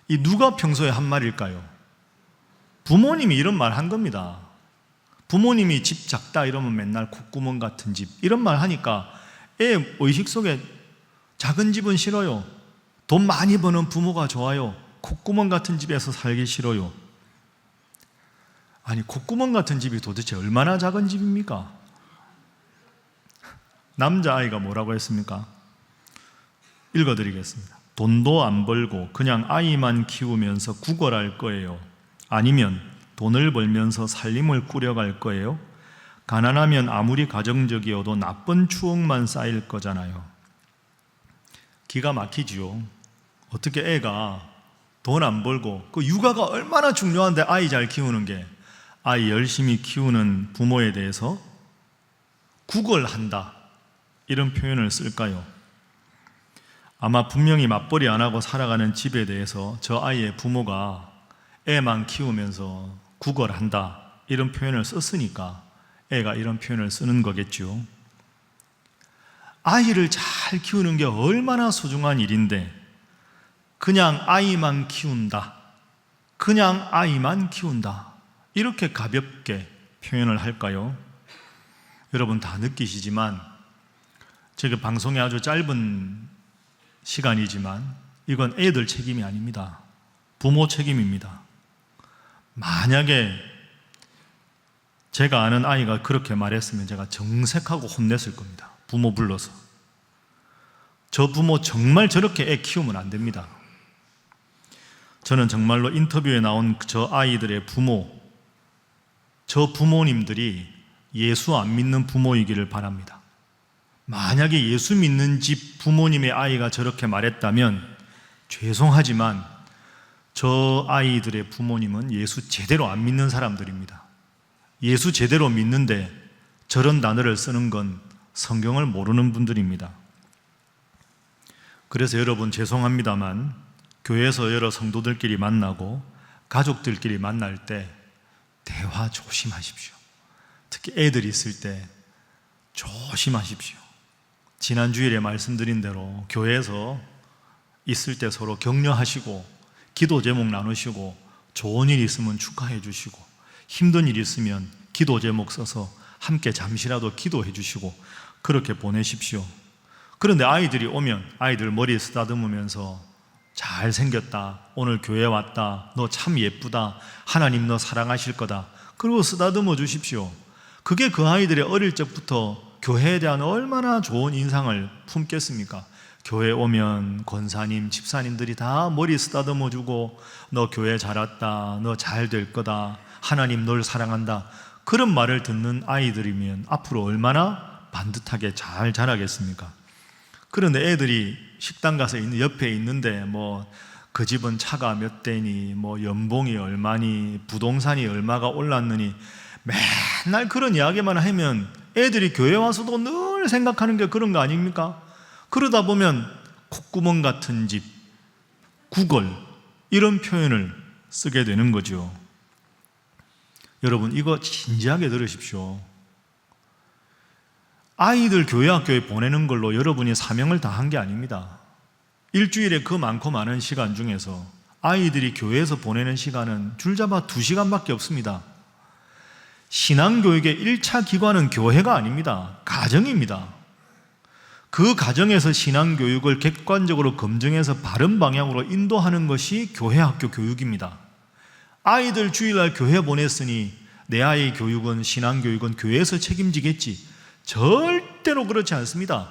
Speaker 3: 이 누가 평소에 한 말일까요? 부모님이 이런 말 한 겁니다. 부모님이 집 작다 이러면 맨날 콧구멍 같은 집 이런 말 하니까 애 의식 속에 작은 집은 싫어요, 돈 많이 버는 부모가 좋아요, 콧구멍 같은 집에서 살기 싫어요. 아니, 콧구멍 같은 집이 도대체 얼마나 작은 집입니까? 남자아이가 뭐라고 했습니까? 읽어드리겠습니다. 돈도 안 벌고 그냥 아이만 키우면서 구걸할 거예요? 아니면 돈을 벌면서 살림을 꾸려갈 거예요? 가난하면 아무리 가정적이어도 나쁜 추억만 쌓일 거잖아요. 기가 막히지요. 어떻게 애가 돈 안 벌고, 그 육아가 얼마나 중요한데 아이 잘 키우는 게, 아이 열심히 키우는 부모에 대해서 구걸한다, 이런 표현을 쓸까요? 아마 분명히 맞벌이 안 하고 살아가는 집에 대해서 저 아이의 부모가 애만 키우면서 구걸한다, 이런 표현을 썼으니까 애가 이런 표현을 쓰는 거겠죠. 아이를 잘 키우는 게 얼마나 소중한 일인데 그냥 아이만 키운다, 그냥 아이만 키운다, 이렇게 가볍게 표현을 할까요? 여러분 다 느끼시지만, 제가 방송이 아주 짧은 시간이지만 이건 애들 책임이 아닙니다. 부모 책임입니다. 만약에 제가 아는 아이가 그렇게 말했으면 제가 정색하고 혼냈을 겁니다. 부모 불러서. 저 부모 정말 저렇게 애 키우면 안 됩니다. 저는 정말로 인터뷰에 나온 저 아이들의 부모, 저 부모님들이 예수 안 믿는 부모이기를 바랍니다. 만약에 예수 믿는 집 부모님의 아이가 저렇게 말했다면 죄송하지만 저 아이들의 부모님은 예수 제대로 안 믿는 사람들입니다. 예수 제대로 믿는데 저런 단어를 쓰는 건 성경을 모르는 분들입니다. 그래서 여러분 죄송합니다만 교회에서 여러 성도들끼리 만나고 가족들끼리 만날 때 대화 조심하십시오. 특히 애들이 있을 때 조심하십시오. 지난 주일에 말씀드린 대로 교회에서 있을 때 서로 격려하시고 기도 제목 나누시고 좋은 일 있으면 축하해 주시고 힘든 일 있으면 기도 제목 써서 함께 잠시라도 기도해 주시고 그렇게 보내십시오. 그런데 아이들이 오면 아이들 머리 쓰다듬으면서 잘생겼다, 오늘 교회 왔다, 너 참 예쁘다, 하나님 너 사랑하실 거다, 그리고 쓰다듬어 주십시오. 그게 그 아이들의 어릴 적부터 교회에 대한 얼마나 좋은 인상을 품겠습니까? 교회 오면 권사님, 집사님들이 다 머리 쓰다듬어 주고 너 교회 잘 왔다, 너 잘 될 거다, 하나님 널 사랑한다, 그런 말을 듣는 아이들이면 앞으로 얼마나 반듯하게 잘 자라겠습니까? 그런데 애들이 식당 가서 옆에 있는데 뭐 그 집은 차가 몇 대니, 뭐 연봉이 얼마니, 부동산이 얼마가 올랐느니 맨날 그런 이야기만 하면 애들이 교회 와서도 늘 생각하는 게 그런 거 아닙니까? 그러다 보면 콧구멍 같은 집, 구걸, 이런 표현을 쓰게 되는 거죠. 여러분 이거 진지하게 들으십시오. 아이들 교회 학교에 보내는 걸로 여러분이 사명을 다한 게 아닙니다. 일주일에 그 많고 많은 시간 중에서 아이들이 교회에서 보내는 시간은 줄잡아 2시간밖에 없습니다. 신앙교육의 1차 기관은 교회가 아닙니다. 가정입니다. 그 가정에서 신앙교육을 객관적으로 검증해서 바른 방향으로 인도하는 것이 교회 학교 교육입니다. 아이들 주일날 교회 보냈으니 내 아이의 교육은, 신앙교육은 교회에서 책임지겠지, 절대로 그렇지 않습니다.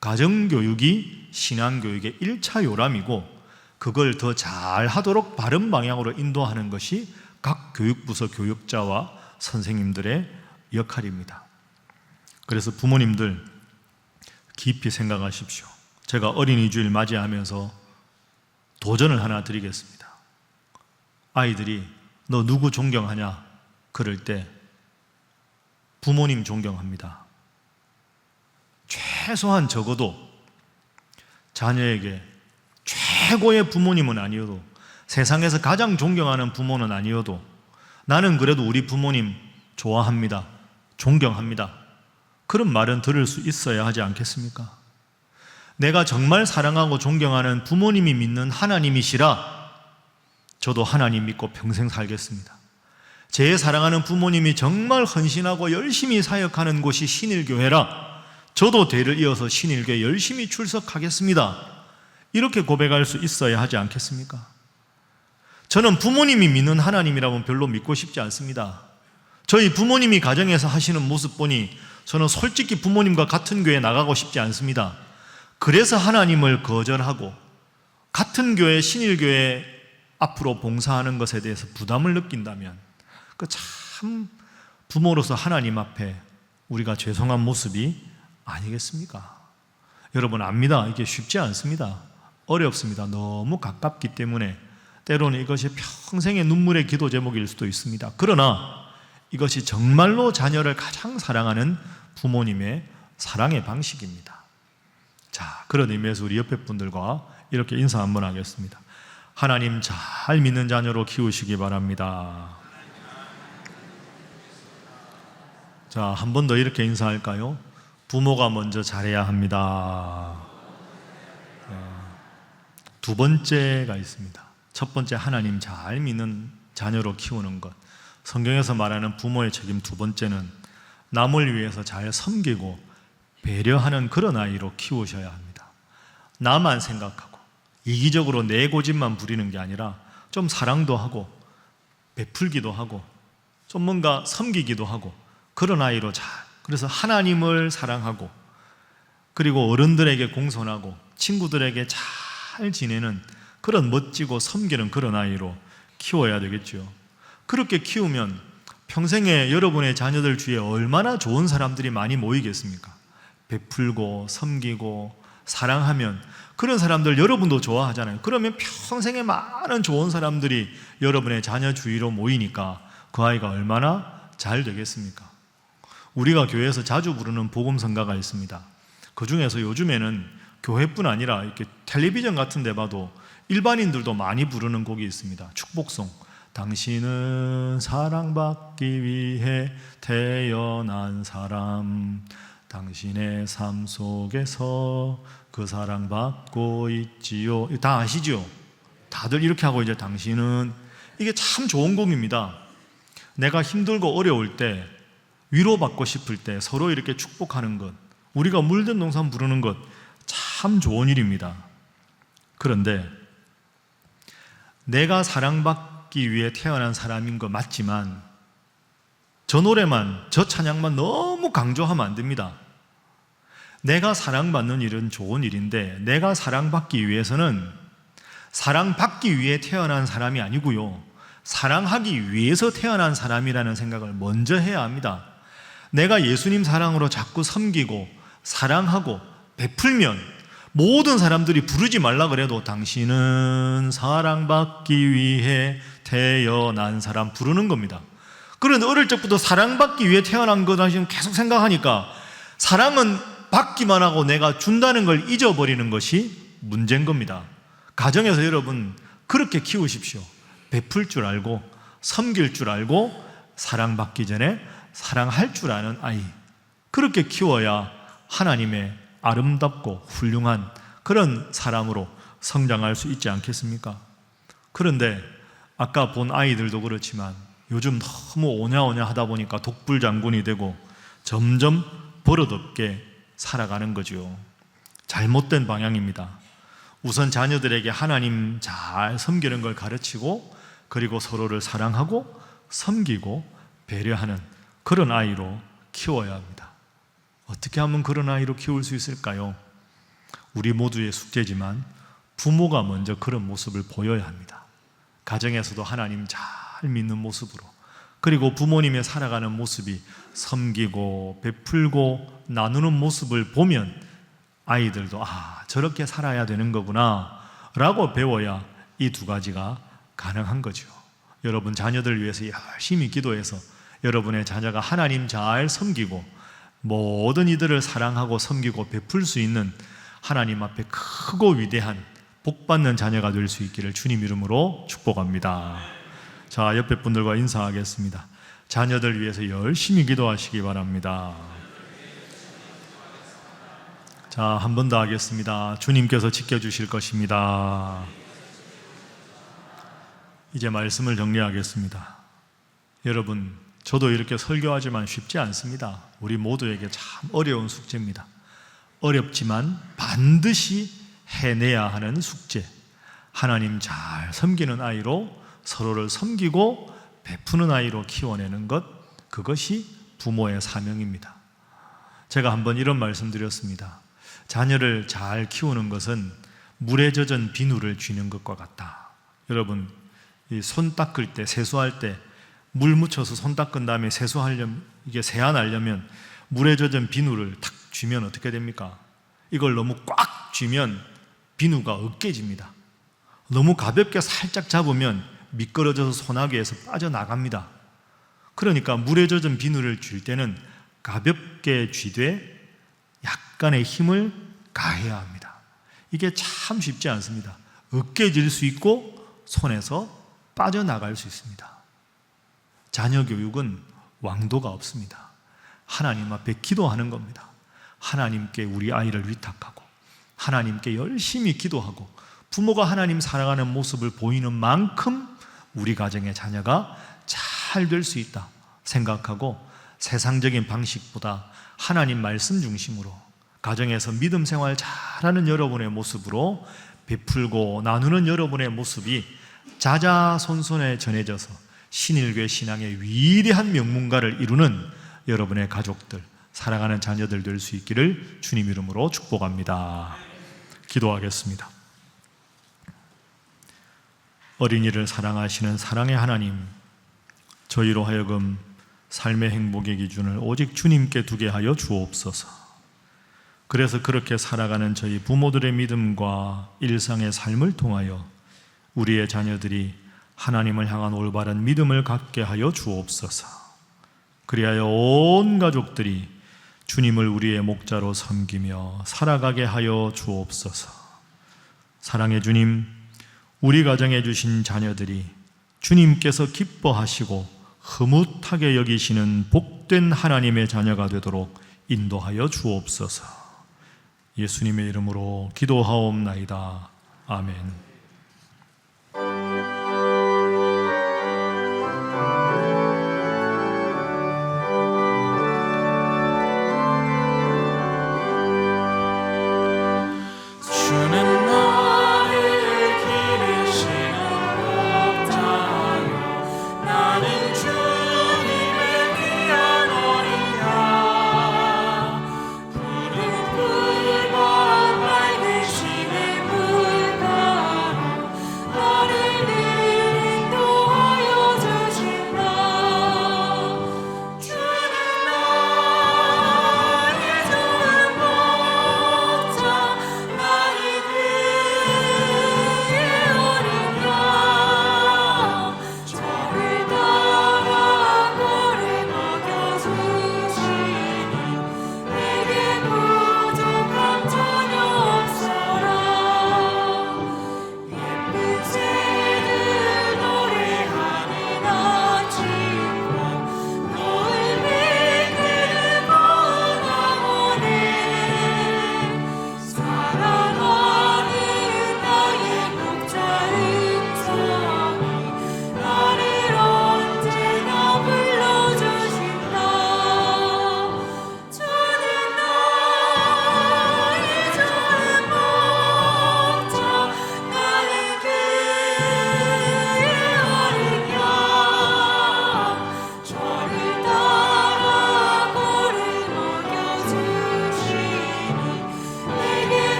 Speaker 3: 가정교육이 신앙교육의 1차 요람이고 그걸 더 잘하도록 바른 방향으로 인도하는 것이 각 교육부서 교육자와 선생님들의 역할입니다. 그래서 부모님들 깊이 생각하십시오. 제가 어린이 주일 맞이하면서 도전을 하나 드리겠습니다. 아이들이 너 누구 존경하냐? 그럴 때 부모님 존경합니다. 최소한 적어도 자녀에게 최고의 부모님은 아니어도, 세상에서 가장 존경하는 부모는 아니어도 나는 그래도 우리 부모님 좋아합니다, 존경합니다, 그런 말은 들을 수 있어야 하지 않겠습니까? 내가 정말 사랑하고 존경하는 부모님이 믿는 하나님이시라 저도 하나님 믿고 평생 살겠습니다. 제 사랑하는 부모님이 정말 헌신하고 열심히 사역하는 곳이 신일교회라 저도 대를 이어서 신일교회 열심히 출석하겠습니다. 이렇게 고백할 수 있어야 하지 않겠습니까? 저는 부모님이 믿는 하나님이라면 별로 믿고 싶지 않습니다. 저희 부모님이 가정에서 하시는 모습 보니 저는 솔직히 부모님과 같은 교회에 나가고 싶지 않습니다. 그래서 하나님을 거절하고 같은 교회, 신일교회 앞으로 봉사하는 것에 대해서 부담을 느낀다면 그 참 부모로서 하나님 앞에 우리가 죄송한 모습이 아니겠습니까? 여러분 압니다. 이게 쉽지 않습니다. 어렵습니다. 너무 가깝기 때문에 때로는 이것이 평생의 눈물의 기도 제목일 수도 있습니다. 그러나 이것이 정말로 자녀를 가장 사랑하는 부모님의 사랑의 방식입니다. 자, 그런 의미에서 우리 옆에 분들과 이렇게 인사 한번 하겠습니다. 하나님 잘 믿는 자녀로 키우시기 바랍니다. 자, 한 번 더 이렇게 인사할까요? 부모가 먼저 잘해야 합니다. 두 번째가 있습니다. 첫 번째, 하나님 잘 믿는 자녀로 키우는 것. 성경에서 말하는 부모의 책임 두 번째는 남을 위해서 잘 섬기고 배려하는 그런 아이로 키우셔야 합니다. 나만 생각하고 이기적으로 내 고집만 부리는 게 아니라 좀 사랑도 하고 베풀기도 하고 좀 뭔가 섬기기도 하고 그런 아이로 그래서 하나님을 사랑하고 그리고 어른들에게 공손하고 친구들에게 잘 지내는 그런 멋지고 섬기는 그런 아이로 키워야 되겠죠. 그렇게 키우면 평생에 여러분의 자녀들 주위에 얼마나 좋은 사람들이 많이 모이겠습니까? 베풀고 섬기고 사랑하면 그런 사람들 여러분도 좋아하잖아요. 그러면 평생에 많은 좋은 사람들이 여러분의 자녀 주위로 모이니까 그 아이가 얼마나 잘 되겠습니까? 우리가 교회에서 자주 부르는 복음성가가 있습니다. 그 중에서 요즘에는 교회뿐 아니라 이렇게 텔레비전 같은 데 봐도 일반인들도 많이 부르는 곡이 있습니다. 축복송. 당신은 사랑받기 위해 태어난 사람, 당신의 삶 속에서 그 사랑받고 있지요. 다 아시죠? 다들 이렇게 하고 이제 당신은, 이게 참 좋은 곡입니다. 내가 힘들고 어려울 때, 위로받고 싶을 때 서로 이렇게 축복하는 것, 우리가 물든 동산 부르는 것 참 좋은 일입니다. 그런데 내가 사랑받기 위해 태어난 사람인 거 맞지만 저 노래만, 저 찬양만 너무 강조하면 안 됩니다. 내가 사랑받는 일은 좋은 일인데 내가 사랑받기 위해서는 사랑받기 위해 태어난 사람이 아니고요, 사랑하기 위해서 태어난 사람이라는 생각을 먼저 해야 합니다. 내가 예수님 사랑으로 자꾸 섬기고 사랑하고 베풀면 모든 사람들이 부르지 말라 그래도 당신은 사랑받기 위해 태어난 사람 부르는 겁니다. 그런데 어릴 적부터 사랑받기 위해 태어난 거다 지금 계속 생각하니까 사랑은 받기만 하고 내가 준다는 걸 잊어버리는 것이 문제인 겁니다. 가정에서 여러분 그렇게 키우십시오. 베풀 줄 알고 섬길 줄 알고 사랑받기 전에 사랑할 줄 아는 아이, 그렇게 키워야 하나님의 아름답고 훌륭한 그런 사람으로 성장할 수 있지 않겠습니까? 그런데 아까 본 아이들도 그렇지만 요즘 너무 오냐오냐 하다 보니까 독불장군이 되고 점점 버릇없게 살아가는 거죠. 잘못된 방향입니다. 우선 자녀들에게 하나님 잘 섬기는 걸 가르치고 그리고 서로를 사랑하고 섬기고 배려하는 그런 아이로 키워야 합니다. 어떻게 하면 그런 아이로 키울 수 있을까요? 우리 모두의 숙제지만 부모가 먼저 그런 모습을 보여야 합니다. 가정에서도 하나님 잘 믿는 모습으로, 그리고 부모님의 살아가는 모습이 섬기고 베풀고 나누는 모습을 보면 아이들도 저렇게 살아야 되는 거구나 라고 배워야 이 두 가지가 가능한 거죠. 여러분 자녀들 위해서 열심히 기도해서 여러분의 자녀가 하나님 잘 섬기고 모든 이들을 사랑하고 섬기고 베풀 수 있는 하나님 앞에 크고 위대한 복받는 자녀가 될 수 있기를 주님 이름으로 축복합니다. 자, 옆에 분들과 인사하겠습니다. 자녀들 위해서 열심히 기도하시기 바랍니다. 자, 한 번 더 하겠습니다. 주님께서 지켜주실 것입니다. 이제 말씀을 정리하겠습니다. 여러분, 저도 이렇게 설교하지만 쉽지 않습니다. 우리 모두에게 참 어려운 숙제입니다. 어렵지만 반드시 해내야 하는 숙제. 하나님 잘 섬기는 아이로 서로를 섬기고 베푸는 아이로 키워내는 것, 그것이 부모의 사명입니다. 제가 한번 이런 말씀 드렸습니다. 자녀를 잘 키우는 것은 물에 젖은 비누를 쥐는 것과 같다. 여러분, 이 손 닦을 때, 세수할 때 물 묻혀서 손 닦은 다음에 세수하려면, 이게 세안하려면 물에 젖은 비누를 탁 쥐면 어떻게 됩니까? 이걸 너무 꽉 쥐면 비누가 으깨집니다. 너무 가볍게 살짝 잡으면 미끄러져서 소나기에서 빠져나갑니다. 그러니까 물에 젖은 비누를 쥘 때는 가볍게 쥐되 약간의 힘을 가해야 합니다. 이게 참 쉽지 않습니다. 으깨질 수 있고 손에서 빠져나갈 수 있습니다. 자녀 교육은 왕도가 없습니다. 하나님 앞에 기도하는 겁니다. 하나님께 우리 아이를 위탁하고 하나님께 열심히 기도하고 부모가 하나님 사랑하는 모습을 보이는 만큼 우리 가정의 자녀가 잘 될 수 있다 생각하고 세상적인 방식보다 하나님 말씀 중심으로 가정에서 믿음 생활 잘하는 여러분의 모습으로 베풀고 나누는 여러분의 모습이 자자손손에 전해져서 신일교회 신앙의 위대한 명문가를 이루는 여러분의 가족들, 사랑하는 자녀들 될 수 있기를 주님 이름으로 축복합니다. 기도하겠습니다. 어린이를 사랑하시는 사랑의 하나님, 저희로 하여금 삶의 행복의 기준을 오직 주님께 두게 하여 주옵소서. 그래서 그렇게 살아가는 저희 부모들의 믿음과 일상의 삶을 통하여 우리의 자녀들이 하나님을 향한 올바른 믿음을 갖게 하여 주옵소서. 그리하여 온 가족들이 주님을 우리의 목자로 섬기며 살아가게 하여 주옵소서. 사랑의 주님, 우리 가정에 주신 자녀들이 주님께서 기뻐하시고 흐뭇하게 여기시는 복된 하나님의 자녀가 되도록 인도하여 주옵소서. 예수님의 이름으로 기도하옵나이다. 아멘.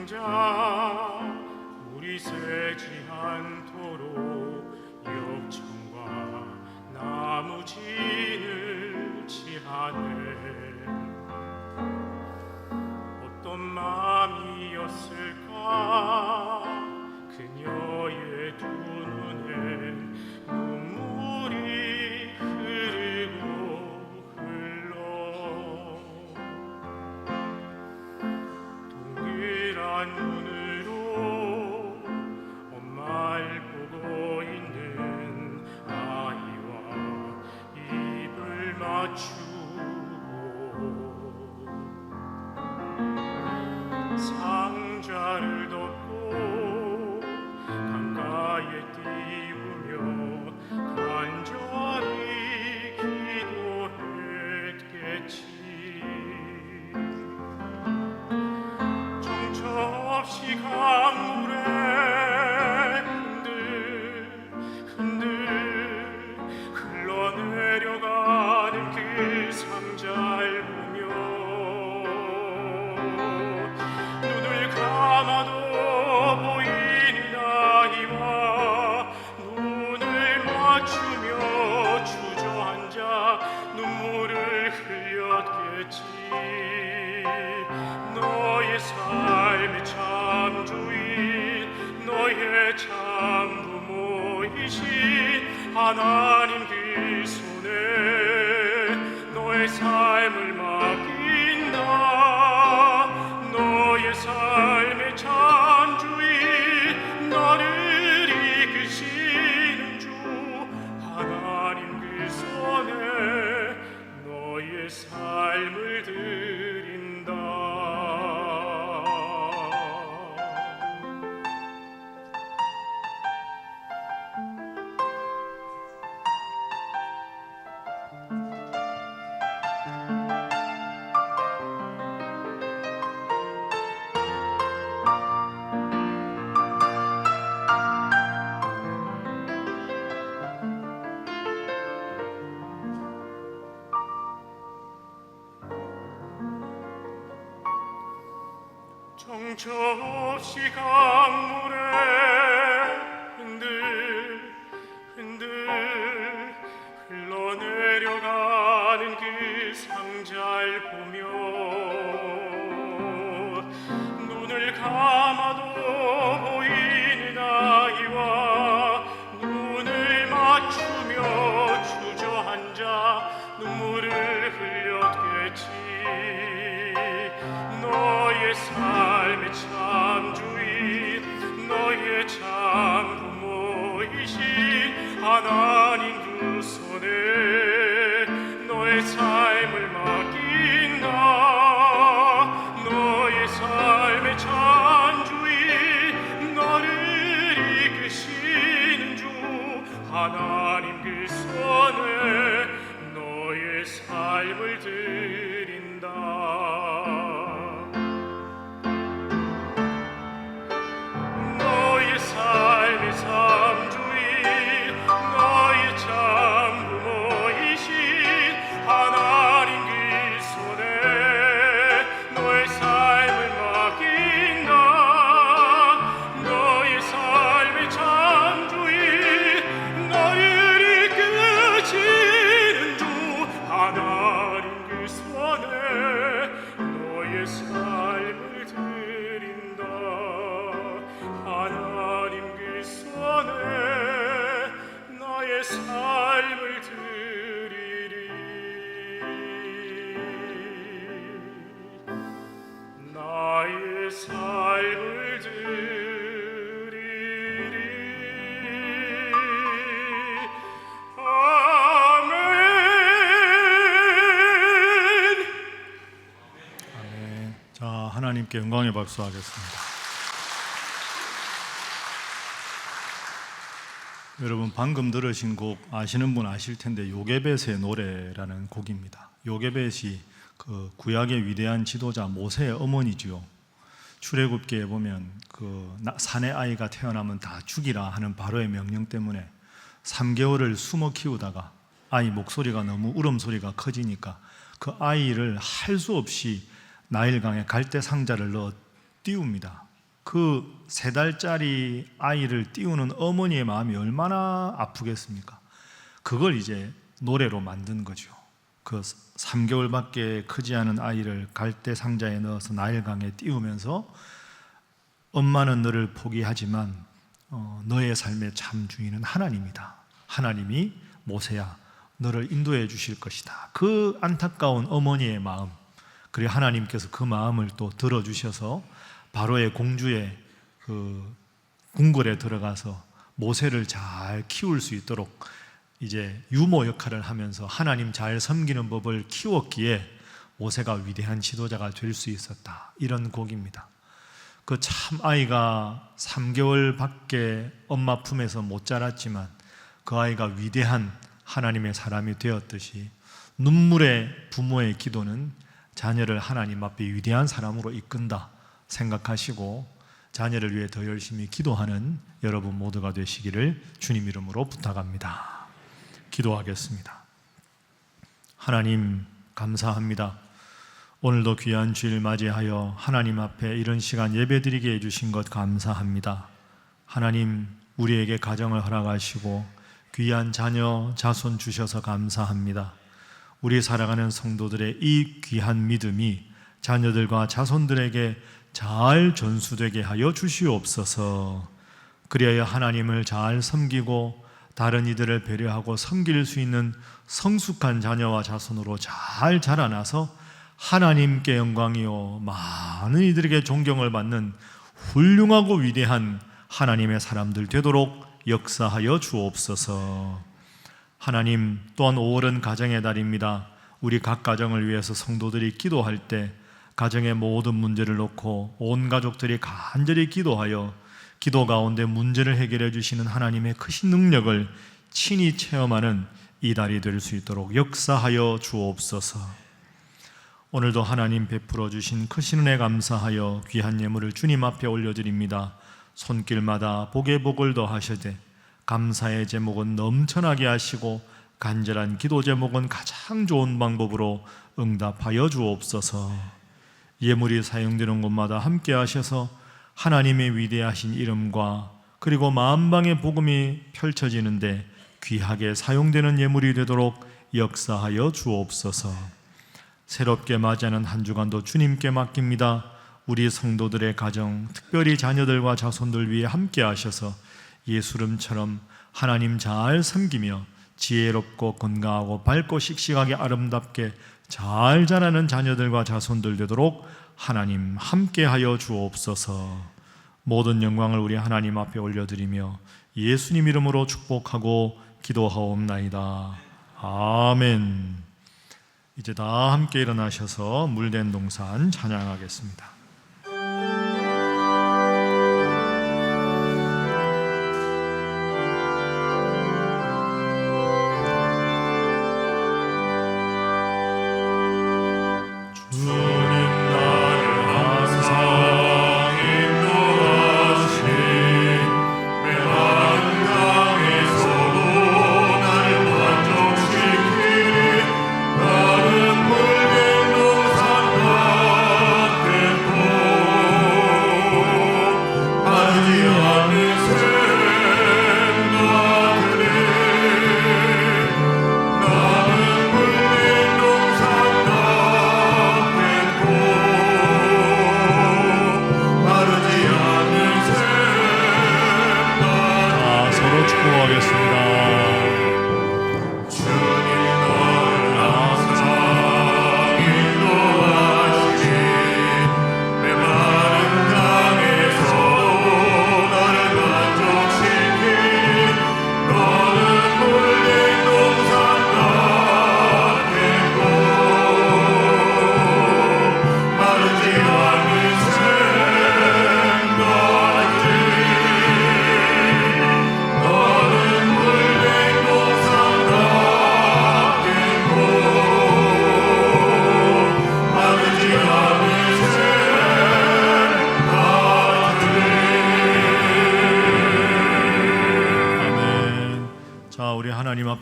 Speaker 4: 자 우리 새지 않도록 역청과 나무진을 취하네. 어떤 마음이었을까 그녀의 두 눈에 눈물이 흐르고 흘러. 동그란 눈으로 엄마를 보고 있는 아이와 입을 맞추고 상자를 덮고 강가에 띄우며 간절히 기도했겠지. 정처없이 강물에 흔들 흘러내려가는 그 상자를 보며 눈을 감아도 보이는 아이와 눈을 맞추며 주저앉아 눈물을 흘렸겠지. 너의 삶의 참 주인 너의 참 부모이신 하나님 그 손에 너의 삶을 맡긴다. 너의 삶의 참 주인 너를 이끄시는 주 하나님 그 손에 너의 삶을 드린다. 정처없이 강물에 흔들 흘러내려가는 그 상자를 보며 눈을 감아도 보이는 아이와 눈을 맞추며 주저앉아 눈물을 흘렸겠지. 너의 삶의 참 주인 너의 참 부모이신 하나님 그 손에 너의 삶을 맡긴다. 너의 삶의 참 주인 너를 이끄시는 주 하나님 그 손에 너의 삶을 드린다. 너의 삶의 참 주인 너의 참 부모이신 하나님 그 손에 너의 삶을 맡긴다. 너의 삶의 참 주인 너를 이끄시는 주 하나님 그 손에 너의 삶을 드린다. 하나님 그 손에 나의 삶을 드리리. 나의 삶을 드리리. 아멘.
Speaker 3: 자, 하나님께 영광의 박수 하겠습니다. 여러분 방금 들으신 곡 아시는 분 아실 텐데 요게벳의 노래라는 곡입니다. 요게벳이 그 구약의 위대한 지도자 모세의 어머니지요. 출애굽기에 보면 그 사내 아이가 태어나면 다 죽이라 하는 바로의 명령 때문에 3개월을 숨어 키우다가 아이 목소리가 너무 울음소리가 커지니까 그 아이를 할 수 없이 나일강에 갈대 상자를 넣어 띄웁니다. 그 3달짜리 아이를 띄우는 어머니의 마음이 얼마나 아프겠습니까? 그걸 이제 노래로 만든 거죠. 그 3개월밖에 크지 않은 아이를 갈대 상자에 넣어서 나일강에 띄우면서 엄마는 너를 포기하지만 너의 삶의 참 주인은 하나님이다. 하나님이 모세야 너를 인도해 주실 것이다. 그 안타까운 어머니의 마음, 그리고 하나님께서 그 마음을 또 들어주셔서 바로의 공주의 그 궁궐에 들어가서 모세를 잘 키울 수 있도록 이제 유모 역할을 하면서 하나님 잘 섬기는 법을 키웠기에 모세가 위대한 지도자가 될 수 있었다. 이런 곡입니다. 그 참 아이가 3개월밖에 엄마 품에서 못 자랐지만 그 아이가 위대한 하나님의 사람이 되었듯이 눈물의 부모의 기도는 자녀를 하나님 앞에 위대한 사람으로 이끈다 생각하시고 자녀를 위해 더 열심히 기도하는 여러분 모두가 되시기를 주님 이름으로 부탁합니다. 기도하겠습니다. 하나님 감사합니다. 오늘도 귀한 주일 맞이하여 하나님 앞에 이런 시간 예배드리게 해주신 것 감사합니다. 하나님 우리에게 가정을 허락하시고 귀한 자녀 자손 주셔서 감사합니다. 우리 살아가는 성도들의 이 귀한 믿음이 자녀들과 자손들에게 잘 전수되게 하여 주시옵소서. 그리하여 하나님을 잘 섬기고 다른 이들을 배려하고 섬길 수 있는 성숙한 자녀와 자손으로 잘 자라나서 하나님께 영광이요 많은 이들에게 존경을 받는 훌륭하고 위대한 하나님의 사람들 되도록 역사하여 주옵소서. 하나님 또한 5월은 가정의 달입니다. 우리 각 가정을 위해서 성도들이 기도할 때 가정의 모든 문제를 놓고 온 가족들이 간절히 기도하여 기도 가운데 문제를 해결해 주시는 하나님의 크신 능력을 친히 체험하는 이 달이 될 수 있도록 역사하여 주옵소서. 오늘도 하나님 베풀어 주신 크신 은혜 감사하여 귀한 예물을 주님 앞에 올려드립니다. 손길마다 복에 복을 더하시되 감사의 제목은 넘쳐나게 하시고 간절한 기도 제목은 가장 좋은 방법으로 응답하여 주옵소서. 예물이 사용되는 곳마다 함께 하셔서 하나님의 위대하신 이름과 그리고 만방의 복음이 펼쳐지는데 귀하게 사용되는 예물이 되도록 역사하여 주옵소서. 새롭게 맞이하는 한 주간도 주님께 맡깁니다. 우리 성도들의 가정, 특별히 자녀들과 자손들 위해 함께 하셔서 예수름처럼 하나님 잘 섬기며 지혜롭고 건강하고 밝고 씩씩하게 아름답게 잘 자라는 자녀들과 자손들 되도록 하나님 함께하여 주옵소서. 모든 영광을 우리 하나님 앞에 올려드리며 예수님 이름으로 축복하고 기도하옵나이다. 아멘. 이제 다 함께 일어나셔서 물된 동산 찬양하겠습니다.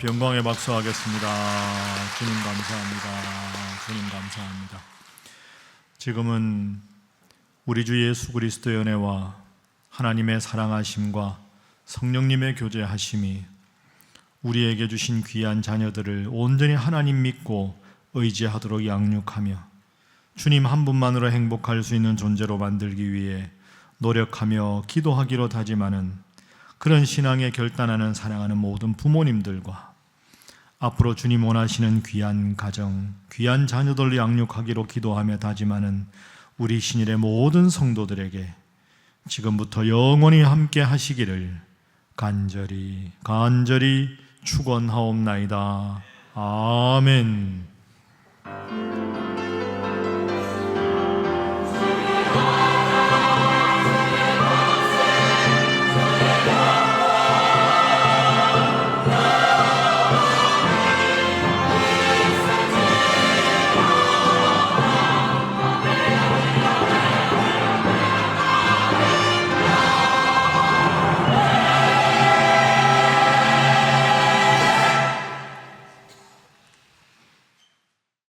Speaker 3: 영광의 박수 하겠습니다. 주님 감사합니다. 주님 감사합니다. 지금은 우리 주 예수 그리스도의 은혜와 하나님의 사랑하심과 성령님의 교제하심이 우리에게 주신 귀한 자녀들을 온전히 하나님 믿고 의지하도록 양육하며 주님 한 분만으로 행복할 수 있는 존재로 만들기 위해 노력하며 기도하기로 다짐하는 그런 신앙에 결단하는 사랑하는 모든 부모님들과 앞으로 주님 원하시는 귀한 가정, 귀한 자녀들을 양육하기로 기도하며 다짐하는 우리 신일의 모든 성도들에게 지금부터 영원히 함께 하시기를 간절히 축원하옵나이다. 아멘.